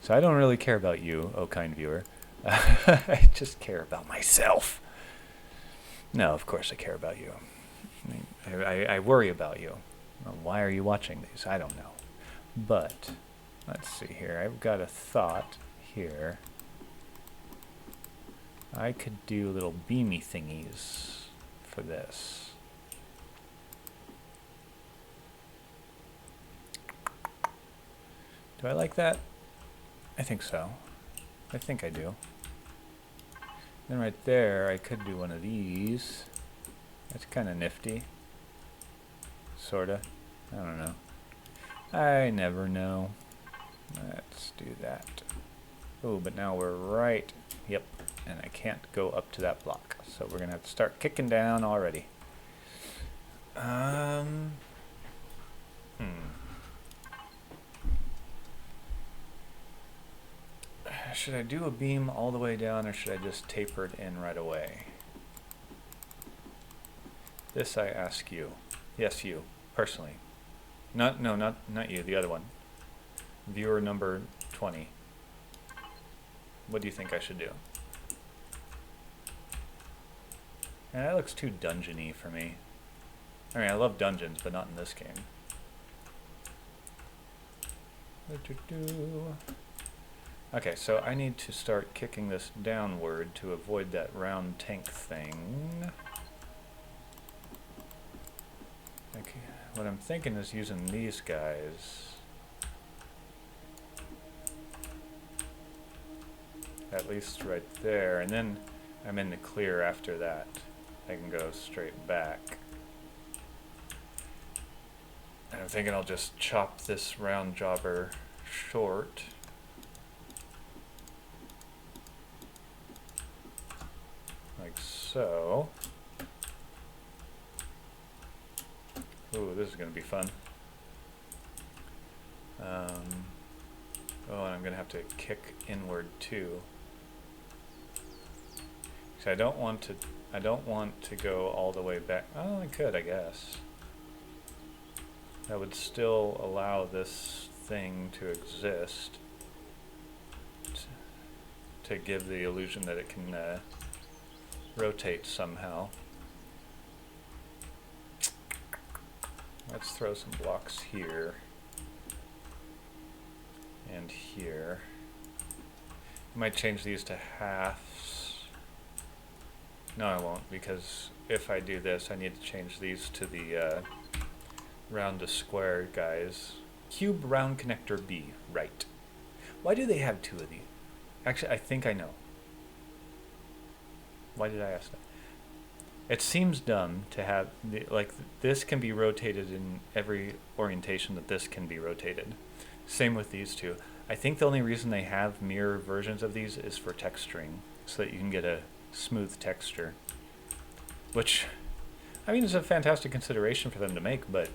So I don't really care about you, oh kind viewer. I just care about myself. No, of course I care about you. I worry about you. Well, why are you watching these? I don't know. But let's see here. I've got a thought here. I could do little beamy thingies for this. Do I like that? I think so. I think I do. Then right there, I could do one of these. That's kind of nifty. Sorta. I don't know. I never know. Let's do that. Oh, but now we're right. Yep. And I can't go up to that block. So we're going to have to start kicking down already. Should I do a beam all the way down, or should I just taper it in right away? This I ask you. Yes, you, personally. Not you, the other one. Viewer number 20. What do you think I should do? And that looks too dungeony for me. I mean, I love dungeons, but not in this game. Okay, so I need to start kicking this downward to avoid that round tank thing. Okay, what I'm thinking is using these guys. At least right there, and then I'm in the clear after that. I can go straight back. And I'm thinking I'll just chop this round jobber short. Like so. Ooh, this is going to be fun. Oh, and I'm going to have to kick inward too. So I don't want to go all the way back. Oh, I could, I guess. That would still allow this thing to exist, to give the illusion that it can rotate somehow. Let's throw some blocks here and here. I might change these to halves. No, I won't, because if I do this, I need to change these to the round to square guys. Cube round connector B, right. Why do they have two of these? Actually, I think I know. Why did I ask that? It seems dumb to have, like, this can be rotated in every orientation that this can be rotated. Same with these two. I think the only reason they have mirror versions of these is for texturing, so that you can get a smooth texture. Which, I mean, is a fantastic consideration for them to make, but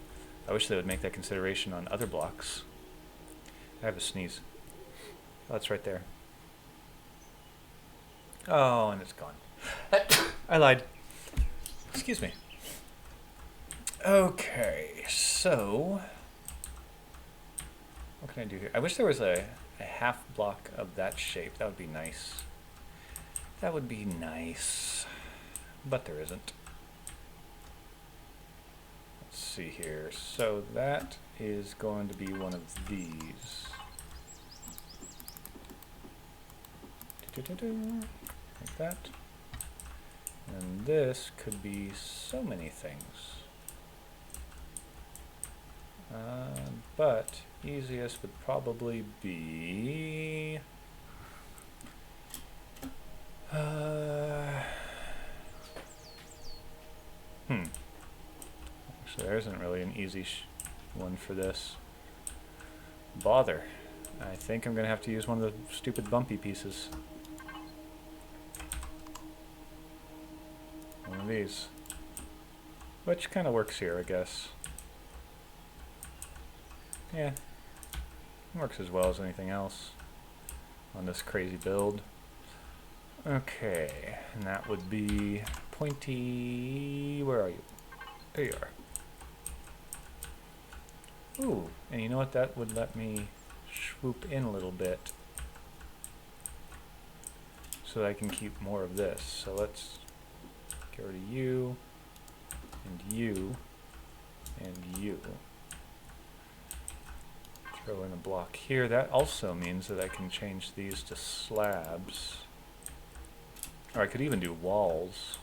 I wish they would make that consideration on other blocks. I have a sneeze. Oh, it's right there. Oh, and it's gone. I lied. Excuse me. Okay, so what can I do here? I wish there was a half block of that shape. That would be nice. That would be nice. But there isn't. Let's see here. So that is going to be one of these. Like that. And this could be so many things. But easiest would probably be Actually, there isn't really an easy one for this. Bother. I think I'm going to have to use one of the stupid bumpy pieces. One of these. Which kind of works here, I guess. Yeah, works as well as anything else on this crazy build. Okay, and that would be pointy. Where are you? There you are. Ooh, and you know what? That would let me swoop in a little bit so that I can keep more of this. So let's get rid of you, and you, and you. Throw in a block here. That also means that I can change these to slabs. Or I could even do walls.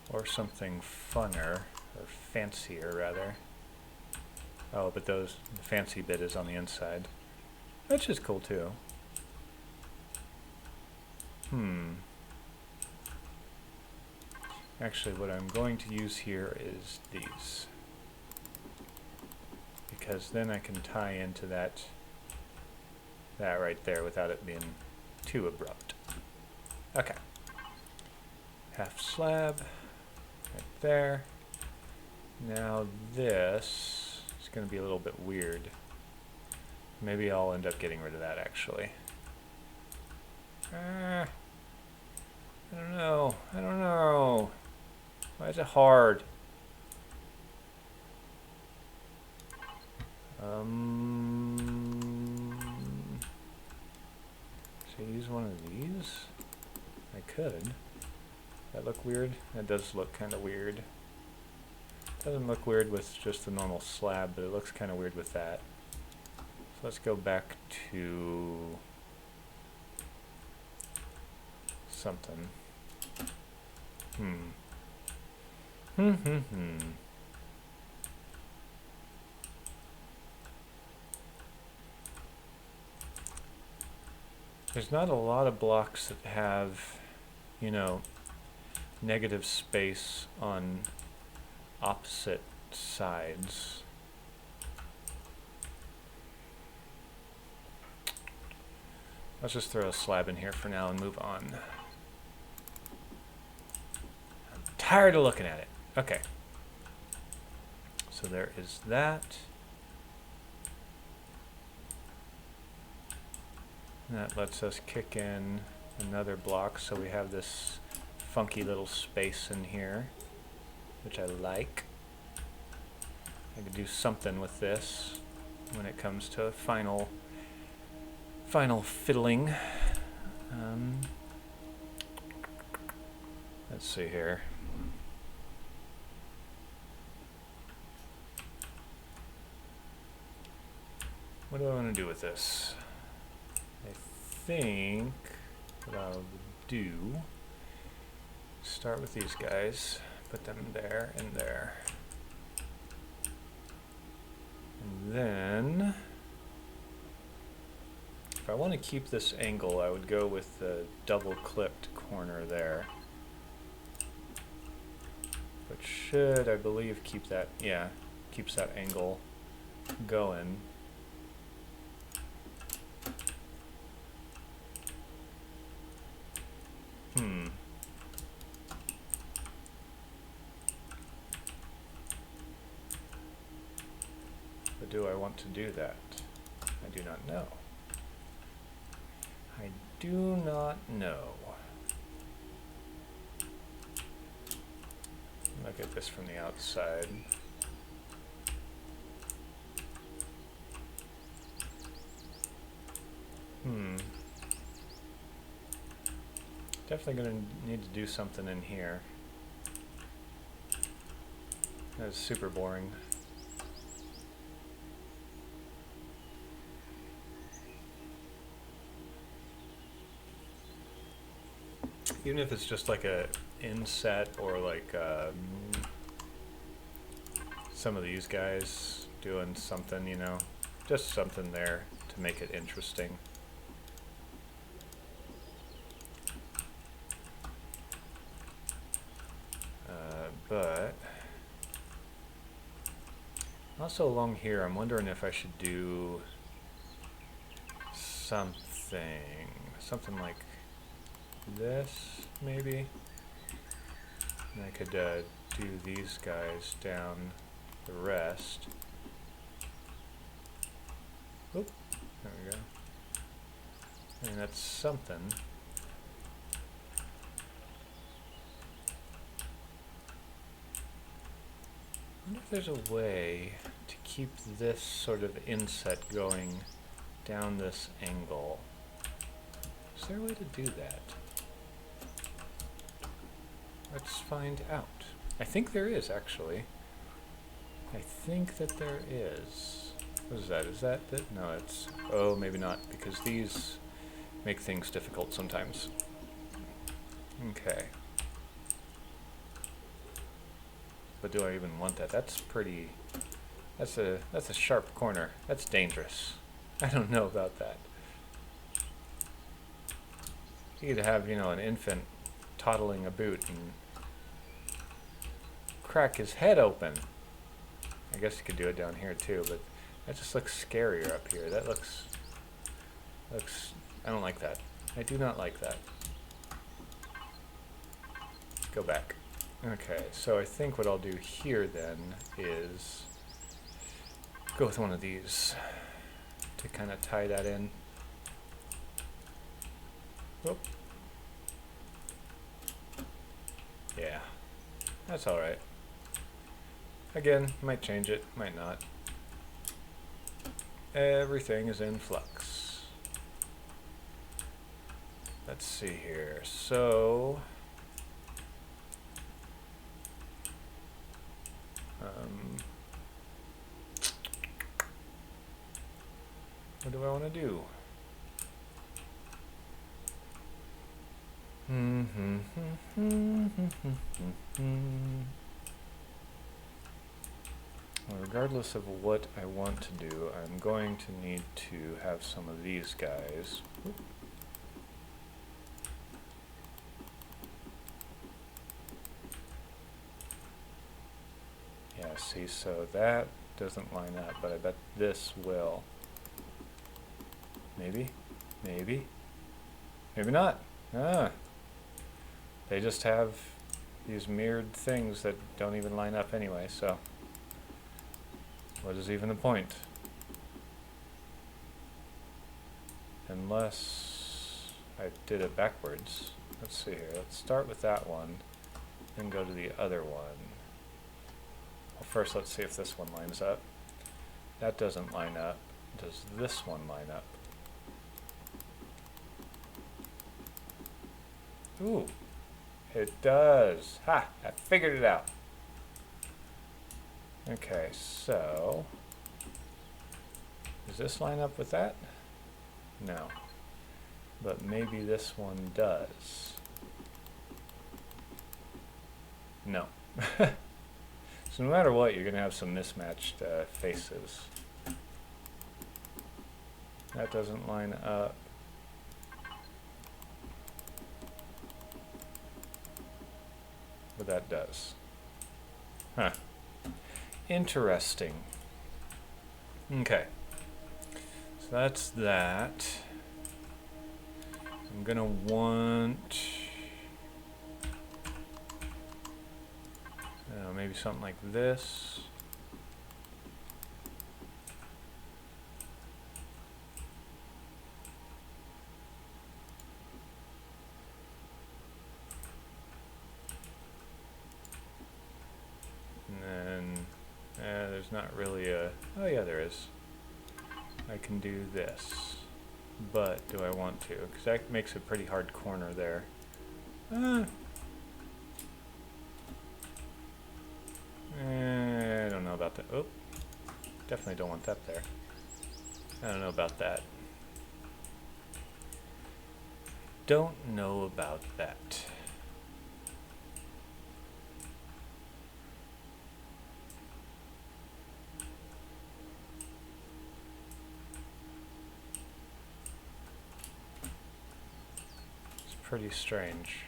Or something funner, or fancier rather. Oh, but the fancy bit is on the inside. Which is cool too. Actually, what I'm going to use here is these. Because then I can tie into that right there without it being too abrupt. Okay. Half slab, right there. Now this is going to be a little bit weird. Maybe I'll end up getting rid of that actually. I don't know. I don't know. Why is it hard? Should I use one of these? I could. That look weird? That does look kind of weird. Doesn't look weird with just the normal slab, but it looks kind of weird with that. So let's go back to something. There's not a lot of blocks that have, you know, negative space on opposite sides. Let's just throw a slab in here for now and move on. I'm tired of looking at it. Okay. So there is that. That lets us kick in another block, so we have this funky little space in here, which I like. I could do something with this when it comes to final fiddling. Let's see here. What do I want to do with this? I think what I'll do, start with these guys, put them there and there. And then, if I want to keep this angle, I would go with the double clipped corner there. Which should, I believe, keep that, yeah, keeps that angle going. But do I want to do that? I do not know. I do not know. Look at this from the outside. Definitely going to need to do something in here. That's super boring. Even if it's just like a inset or like some of these guys doing something, you know, just something there to make it interesting. But also along here, I'm wondering if I should do something like this, maybe. And I could do these guys down the rest. Oop, there we go. I mean, that's something. I wonder if there's a way to keep this sort of inset going down this angle. Is there a way to do that? Let's find out. I think there is, actually. I think that there is. What is that? Is that it? No, it's... Oh, maybe not, because these make things difficult sometimes. Okay. But do I even want that? That's pretty... That's a sharp corner. That's dangerous. I don't know about that. You could have, you know, an infant toddling a boot and crack his head open. I guess you could do it down here too, but that just looks scarier up here. That looks... I don't like that. I do not like that. Go back. Okay, so I think what I'll do here then is go with one of these to kind of tie that in. Whoop. Yeah, that's alright. Again, might change it, might not. Everything is in flux. Let's see here. So... what do I want to do? Well, regardless of what I want to do, I'm going to need to have some of these guys. Oop. Yeah, see, so that doesn't line up, but I bet this will. Maybe? Maybe? Maybe not. Ah. They just have these mirrored things that don't even line up anyway, so what is even the point? Unless I did it backwards. Let's see here. Let's start with that one, then go to the other one. Well, first let's see if this one lines up. That doesn't line up. Does this one line up? Ooh, it does. Ha! I figured it out. Okay, so does this line up with that? No. But maybe this one does. No. So no matter what, you're going to have some mismatched faces. That doesn't line up. But that does. Huh. Interesting. Okay. So that's that. I'm gonna want... maybe something like this. There's not really a... Oh yeah, there is. I can do this. But do I want to? Because that makes a pretty hard corner there. I don't know about that. Oh, definitely don't want that there. I don't know about that. Don't know about that. Pretty strange.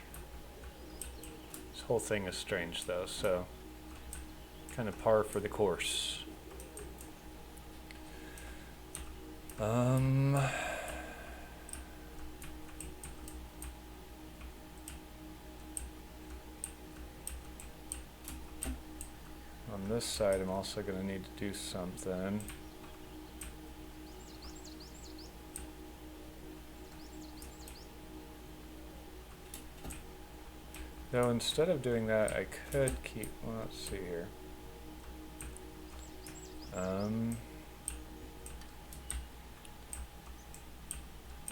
This whole thing is strange though, so kind of par for the course. On this side, I'm also going to need to do something. Though instead of doing that, I could keep, well, let's see here.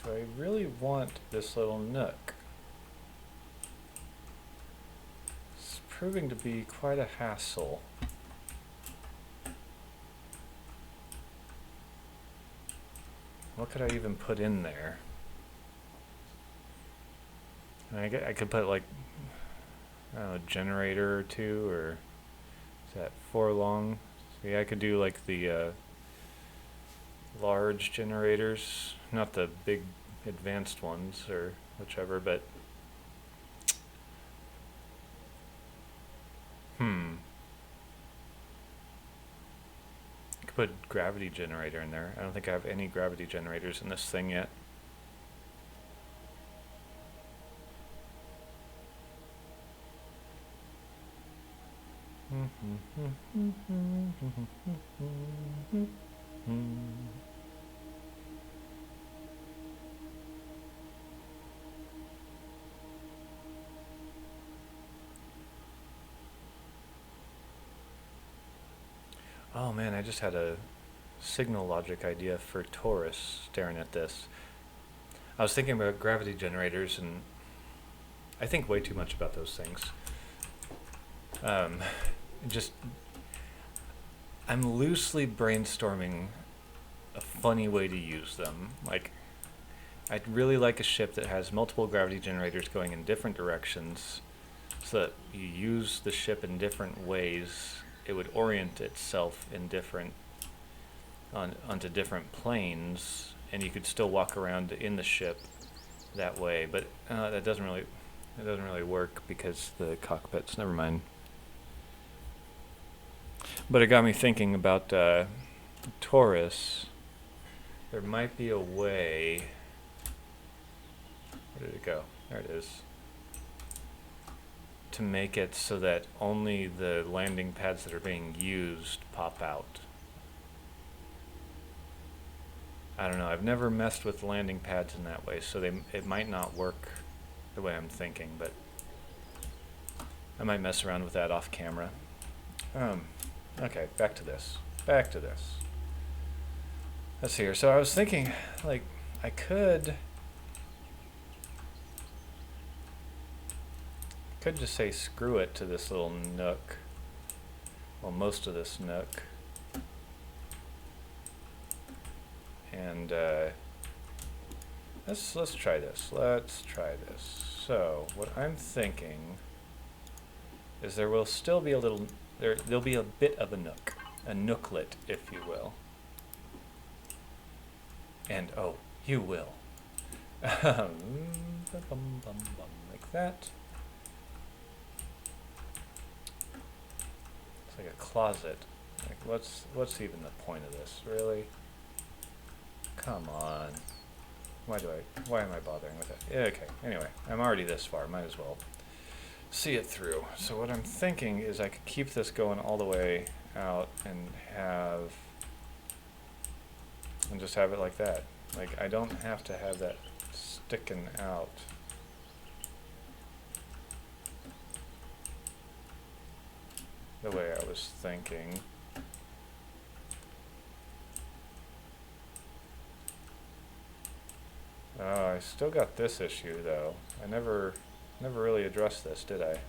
Do I really want this little nook? It's proving to be quite a hassle. What could I even put in there? I could put like, I don't know, a generator or two, or is that 4 long? So yeah, I could do like the large generators, not the big advanced ones or whichever, but I could put gravity generator in there. I don't think I have any gravity generators in this thing yet. Oh man, I just had a signal logic idea for Taurus staring at this. I was thinking about gravity generators, and I think way too much about those things. Just, I'm loosely brainstorming a funny way to use them. Like, I'd really like a ship that has multiple gravity generators going in different directions, so that you use the ship in different ways. It would orient itself in different, onto different planes, and you could still walk around in the ship that way. But that doesn't really work because the cockpits. Never mind. But it got me thinking about Taurus. There might be a way. Where did it go? There it is. To make it so that only the landing pads that are being used pop out. I don't know. I've never messed with landing pads in that way, so it might not work the way I'm thinking, but I might mess around with that off camera. Okay, back to this. Let's see here. So I was thinking, like, I could just say screw it to this little nook. Well, most of this nook. And let's try this. So what I'm thinking is there will still be a little, there'll be a bit of a nook, a nooklet, if you will. And oh, you will. Like that. It's like a closet. Like what's even the point of this, really? Come on. Why am I bothering with it? Yeah, okay, anyway, I'm already this far, might as well see it through. So what I'm thinking is I could keep this going all the way out and just have it like that. Like, I don't have to have that sticking out. The way I was thinking. Oh, I still got this issue though. I never really addressed this, did I?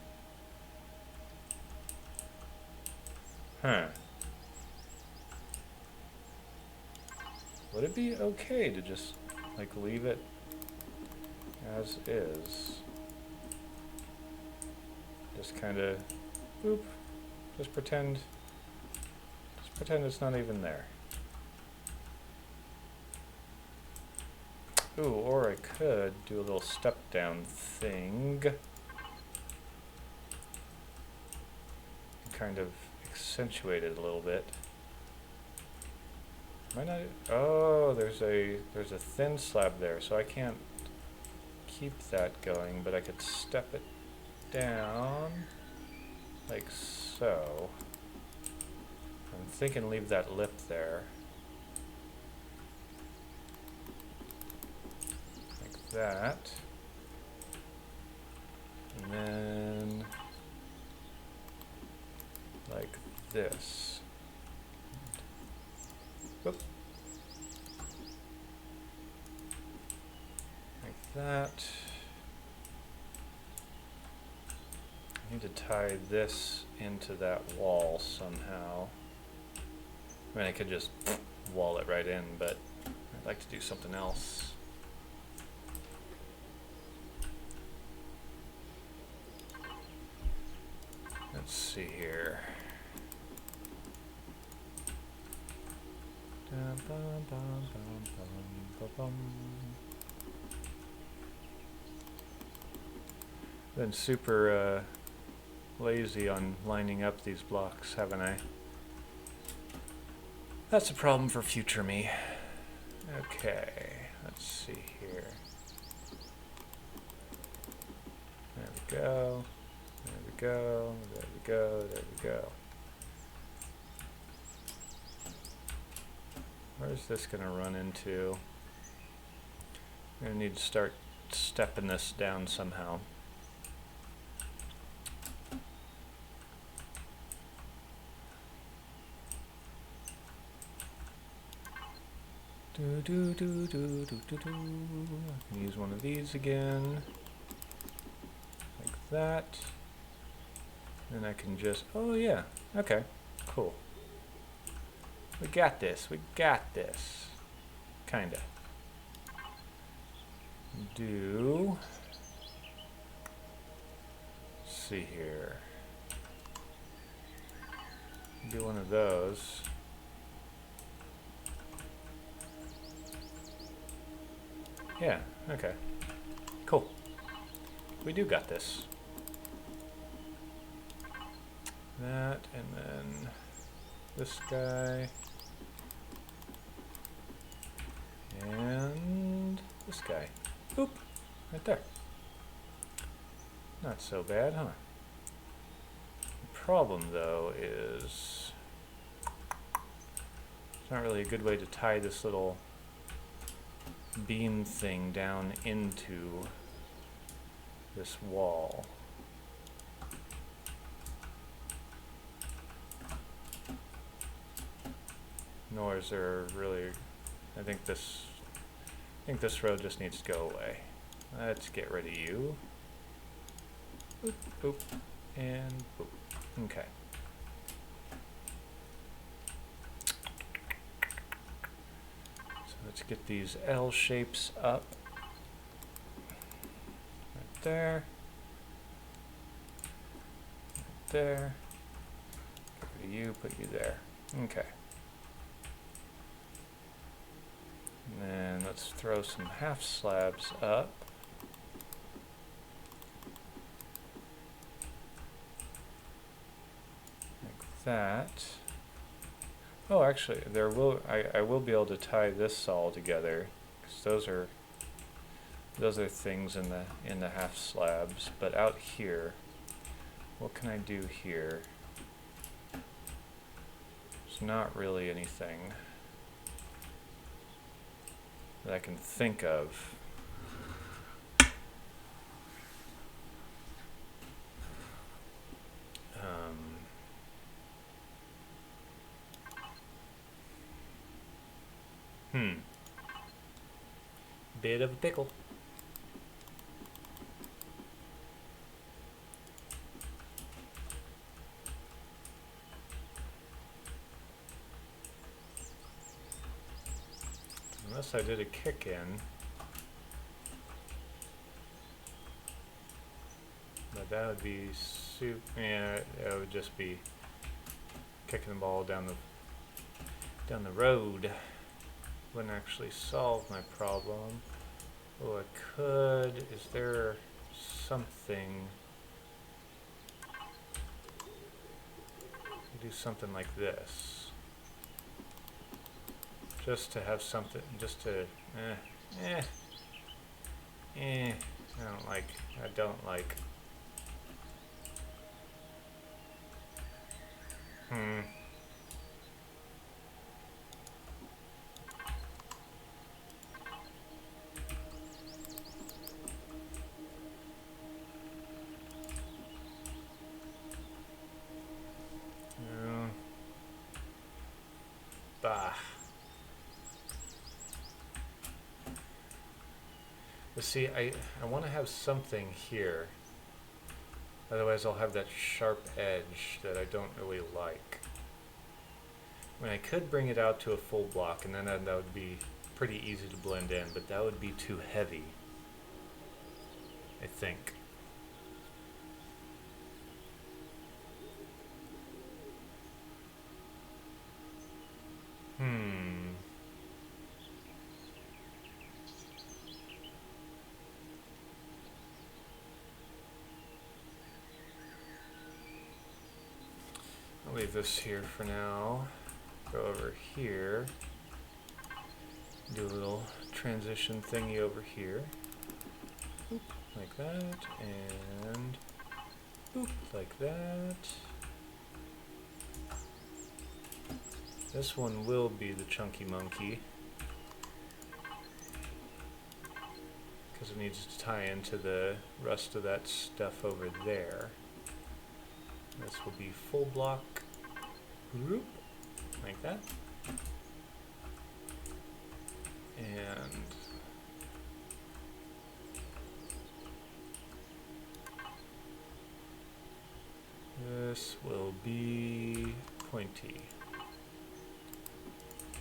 Huh. Would it be okay to just, like, leave it as is? Just kind of, boop, just pretend it's not even there. Ooh, or I could do a little step down thing. Kind of accentuate it a little bit. Might not, oh, there's a thin slab there, so I can't keep that going, but I could step it down like so. thinking leave that lip there. Like that. And then like this. Oop. Like that. I need to tie this into that wall somehow. I mean, I could just wall it right in, but I'd like to do something else. Let's see here. Been super lazy on lining up these blocks, haven't I? That's a problem for future me. Okay, let's see here. There we go. There we go. There we go. There we go. Where's this going to run into? I'm going to need to start stepping this down somehow. Use one of these again. Like that. Then I can just, oh yeah, okay, cool. We got this, we got this. Kinda. Let's see here. Do one of those. Yeah, okay. Cool. We do got this. That, and then this guy. And this guy. Boop. Right there. Not so bad, huh? The problem, though, is it's not really a good way to tie this little beam thing down into this wall. Nor is there really, I think this road just needs to go away. Let's get rid of you. Boop, boop, and boop. Okay. So let's get these L shapes up. Right there. Right there. Get rid of you, put you there. Okay. And then let's throw some half slabs up. Like that. Oh, actually, I will be able to tie this all together, because those are things in the half slabs. But out here, what can I do here? There's not really anything that I can think of. Bit of a pickle. Unless I did a kick in. But that would be yeah, it would just be kicking the ball down the road. Wouldn't actually solve my problem. Oh, I could. Is there something? Do something like this. Just to have something, just to, I don't like. But see, I want to have something here. Otherwise I'll have that sharp edge that I don't really like. I mean, I could bring it out to a full block, and then that would be pretty easy to blend in, but that would be too heavy, I think. I'll leave this here for now. Go over here. Do a little transition thingy over here. Boop, like that, and boop, like that. This one will be the chunky monkey, because it needs to tie into the rest of that stuff over there. This will be full block, whoop, like that. And this will be pointy,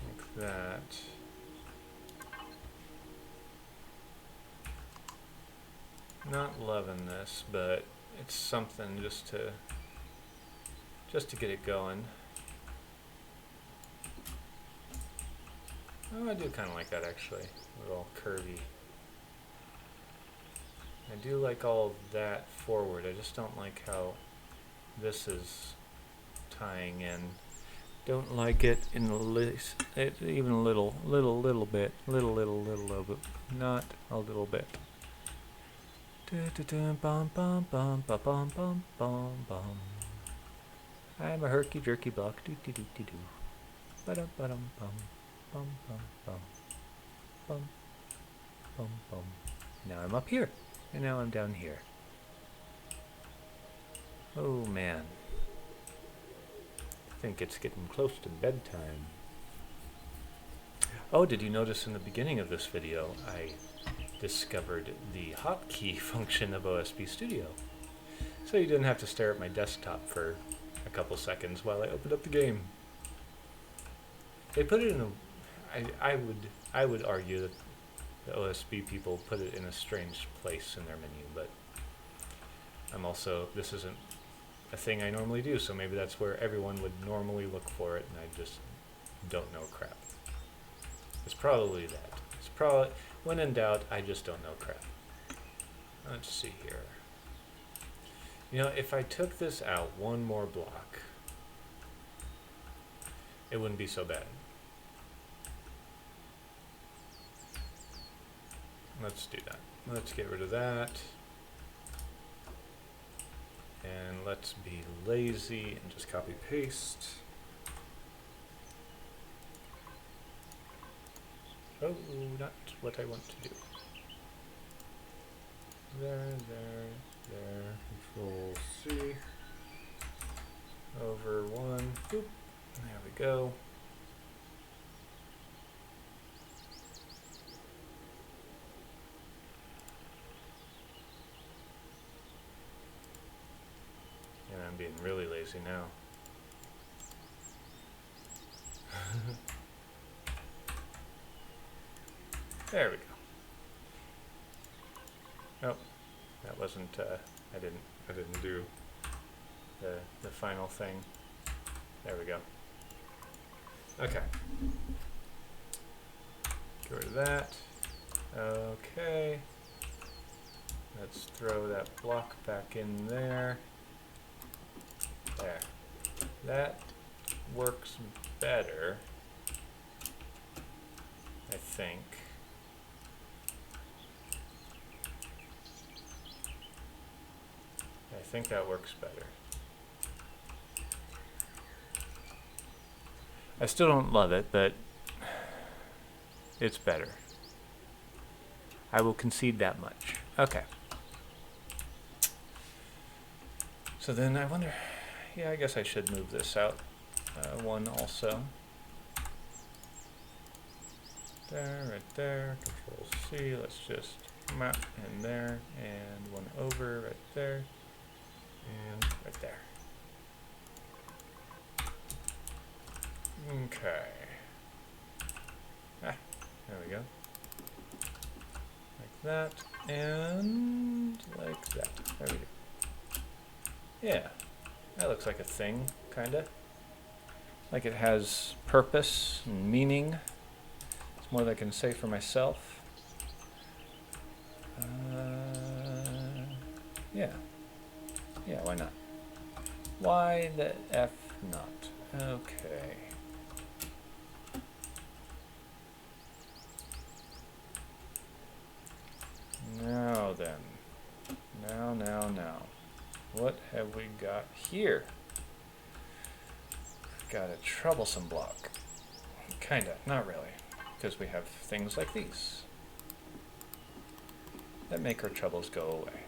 like that. Not loving this, but it's something just to get it going. Oh, I do kind of like that actually, a little curvy. I do like all of that forward. I just don't like how this is tying in. Don't like it in the least, even a little bit, little bit, not a little bit. I'm a herky jerky block. Do do do do do. Ba-dum ba-dum bum. Bum bum bum. Bum bum bum. Now I'm up here. And now I'm down here. Oh man. I think it's getting close to bedtime. Oh, did you notice in the beginning of this video I discovered the hotkey function of OSB Studio? So you didn't have to stare at my desktop for a couple seconds while I opened up the game. They put it in a... I would argue that the OSB people put it in a strange place in their menu, but I'm also... This isn't a thing I normally do, so maybe that's where everyone would normally look for it, and I just don't know crap. It's probably that. It's probably... When in doubt, I just don't know crap. Let's see here. You know, if I took this out one more block, it wouldn't be so bad. Let's do that. Let's get rid of that. And let's be lazy and just copy paste. Oh, not what I want to do. There. Control C. Over one. Boop. There we go. And I'm being really lazy now. There we go. Oh, that wasn't. I didn't do the final thing. There we go. Okay. Get rid of that. Okay. Let's throw that block back in there. There. That works better, I think. I think that works better. I still don't love it, but it's better. I will concede that much. Okay. So then I wonder, yeah, I guess I should move this out one also. There, right there, Control C, let's just in there, and one over right there, and right there. Okay. Ah, there we go. Like that, and like that. There we go. Yeah, that looks like a thing, kinda. Like it has purpose and meaning. It's more than I can say for myself. Yeah. Yeah, why not? Why the F not? Okay. Now then. Now. What have we got here? We've got a troublesome block. Kinda, not really. Because we have things like these that make our troubles go away.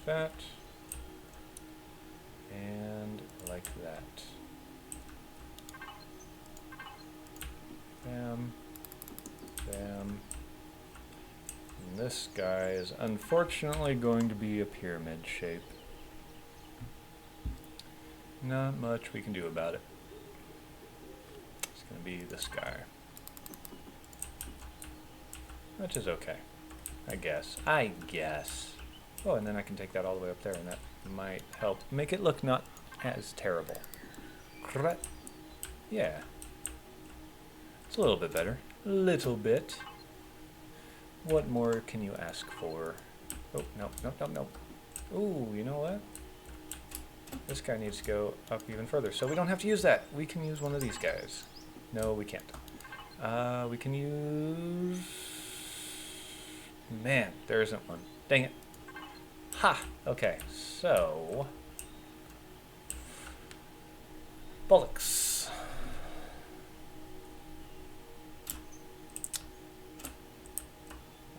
That. And like that. Bam. Bam. And this guy is unfortunately going to be a pyramid shape. Not much we can do about it. It's going to be this guy. Which is okay. I guess. Oh, and then I can take that all the way up there, and that might help make it look not as terrible. Yeah. It's a little bit better. A little bit. What more can you ask for? Oh, no. Ooh, you know what? This guy needs to go up even further, so we don't have to use that. We can use one of these guys. No, we can't. We can use... Man, there isn't one. Dang it. Ha! Okay, so... Bollocks.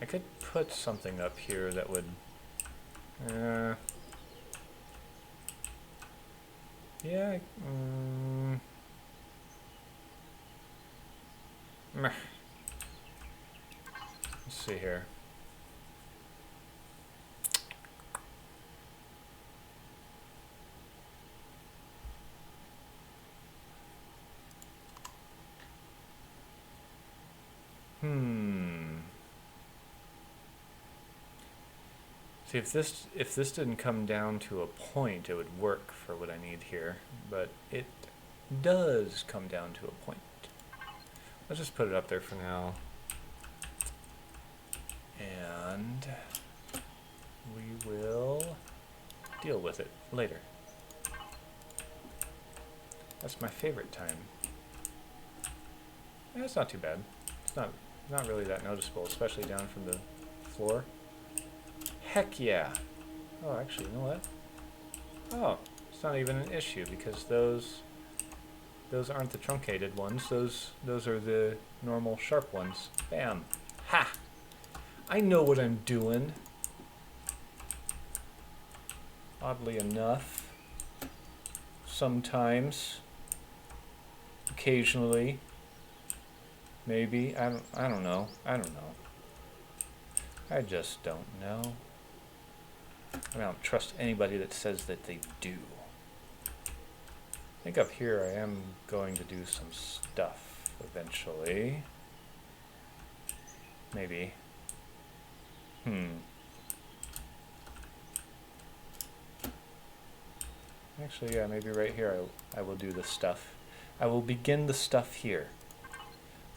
I could put something up here that would... yeah, meh. Let's see here. See, if this didn't come down to a point, it would work for what I need here, but it does come down to a point. Let's just put it up there for now. And we will deal with it later. That's my favorite time. Yeah, it's not too bad. It's not really that noticeable, especially down from the floor. Heck yeah. Oh, actually, you know what? Oh, it's not even an issue because those aren't the truncated ones. Those are the normal sharp ones. Bam. Ha! I know what I'm doing. Oddly enough. Sometimes. Occasionally. Maybe. I don't know. I just don't know. I don't trust anybody that says that they do. I think up here I am going to do some stuff eventually. Maybe. Actually, yeah, maybe right here I will do the stuff. I will begin the stuff here.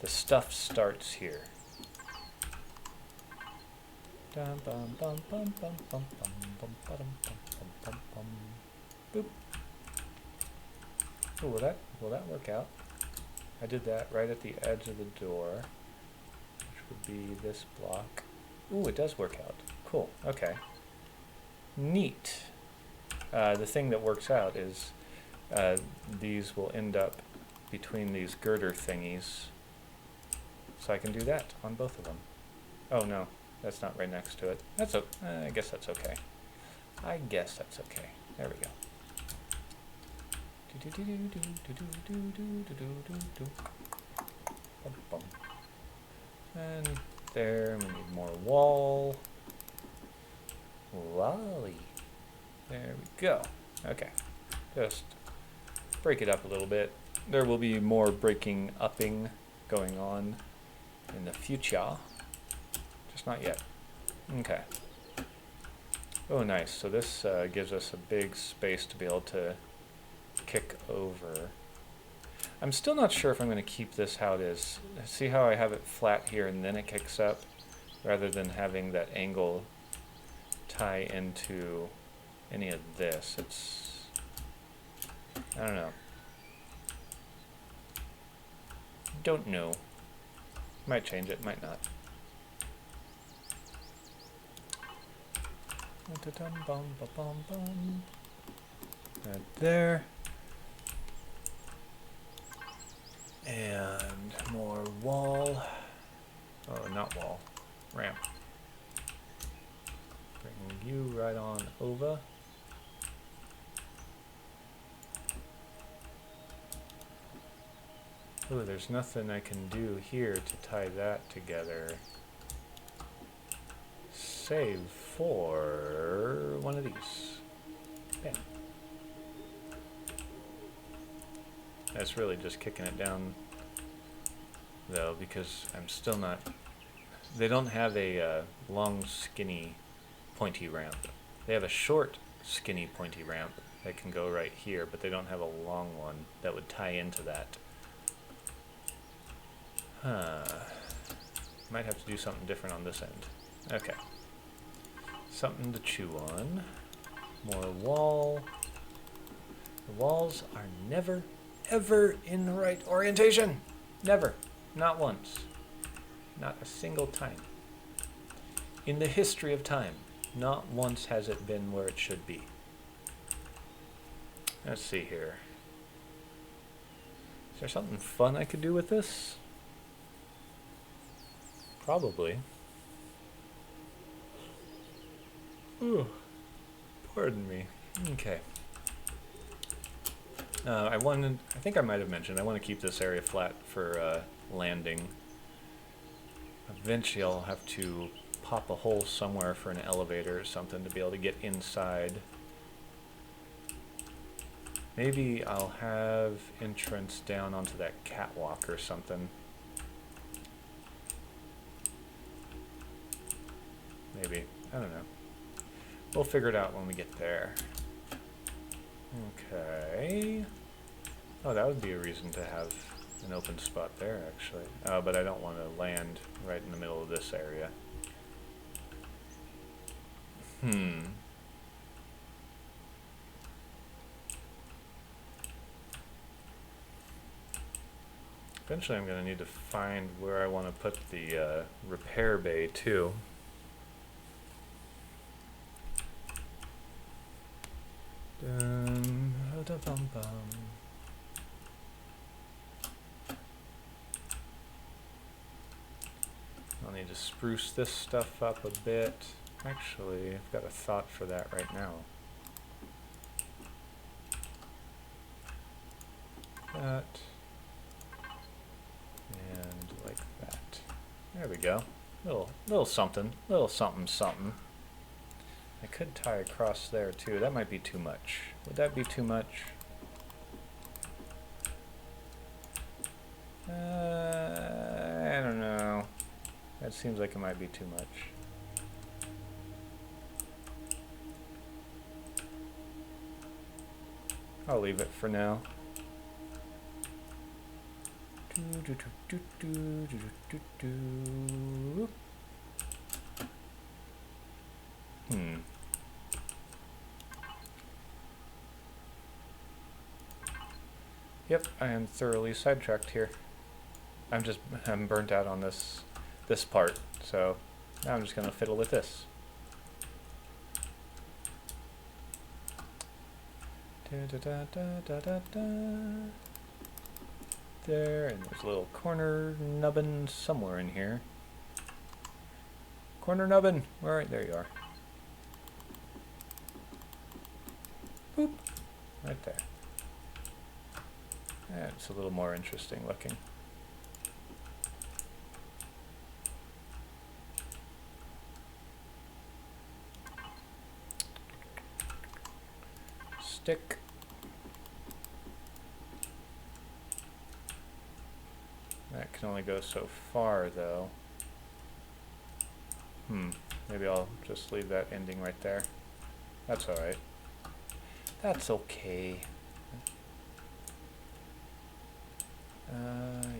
The stuff starts here. Boop. Oh, will that work out? I did that right at the edge of the door, which would be this block. Ooh, it does work out. Cool. Okay. Neat. The thing that works out is these will end up between these girder thingies, so I can do that on both of them. Oh no. That's not right next to it. I guess that's okay. There we go. And there. We need more wall. Wally. There we go. Okay. Just break it up a little bit. There will be more breaking upping going on in the future. Just not yet. Okay. Oh, nice. So this gives us a big space to be able to kick over. I'm still not sure if I'm going to keep this how it is. See how I have it flat here and then it kicks up, rather than having that angle tie into any of this. It's, I don't know. Don't know. Might change it, might not. Right there. And more wall. Oh, not wall. Ramp. Bring you right on over. Oh, there's nothing I can do here to tie that together. Save for one of these. Bam. That's really just kicking it down, though, because I'm still not... They don't have a long, skinny, pointy ramp. They have a short, skinny, pointy ramp that can go right here, but they don't have a long one that would tie into that. Huh. Might have to do something different on this end. Okay. Something to chew on. More wall. The walls are never, ever in the right orientation. Never. Not once. Not a single time. In the history of time, not once has it been where it should be. Let's see here. Is there something fun I could do with this? Probably. Ooh, pardon me. Okay. I think I might have mentioned, I want to keep this area flat for landing. Eventually I'll have to pop a hole somewhere for an elevator or something to be able to get inside. Maybe I'll have entrance down onto that catwalk or something. Maybe. I don't know. We'll figure it out when we get there. Okay. Oh, that would be a reason to have an open spot there, actually. But I don't want to land right in the middle of this area. Eventually I'm going to need to find where I want to put the repair bay, too. I'll need to spruce this stuff up a bit. Actually, I've got a thought for that right now. That. And like that. There we go. Little something. Little something something. I could tie across there too. That might be too much. Would that be too much? I don't know. That seems like it might be too much. I'll leave it for now. Yep, I am thoroughly sidetracked here. I'm burnt out on this part, so now I'm just gonna fiddle with this. There, and there's a little corner nubbin somewhere in here. Corner nubbin! Alright, there you are. Boop! Right there. That's a little more interesting looking. stick. That can only go so far, though. Maybe I'll just leave that ending right there. That's alright. That's okay.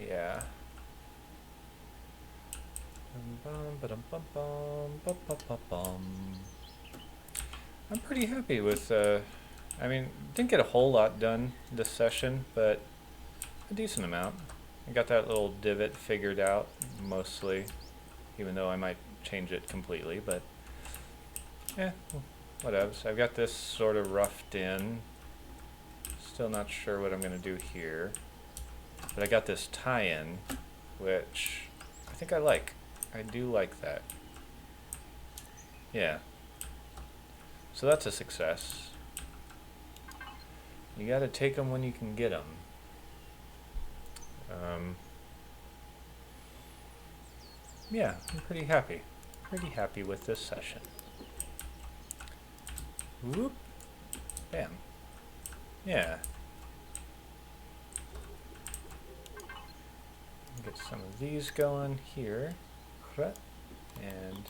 Yeah. I'm pretty happy with, I mean, didn't get a whole lot done this session, but a decent amount. I got that little divot figured out, mostly, even though I might change it completely, but yeah, whatevs. I've got this sort of roughed in. Still not sure what I'm going to do here, but I got this tie-in, which I think I like. I do like that. Yeah. So that's a success. You gotta take them when you can get them. Yeah, I'm pretty happy. Pretty happy with this session. Whoop. Bam. Yeah. Get some of these going here. And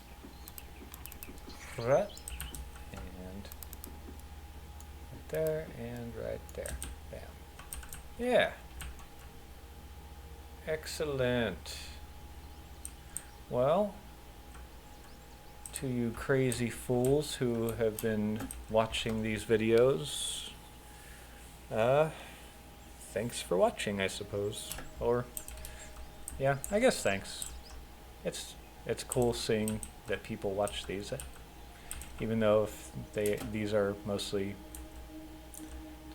and right there and right there. Bam. Yeah. Excellent. Well, to you crazy fools who have been watching these videos, thanks for watching, I suppose. Or, yeah, I guess thanks. It's cool seeing that people watch these, even though if these are mostly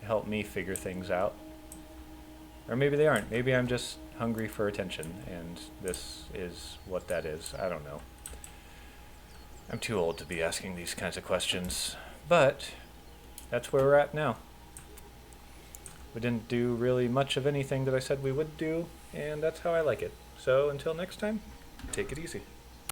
to help me figure things out. Or maybe they aren't. Maybe I'm just hungry for attention, and this is what that is. I don't know. I'm too old to be asking these kinds of questions, but that's where we're at now. We didn't do really much of anything that I said we would do, and that's how I like it. So until next time, take it easy.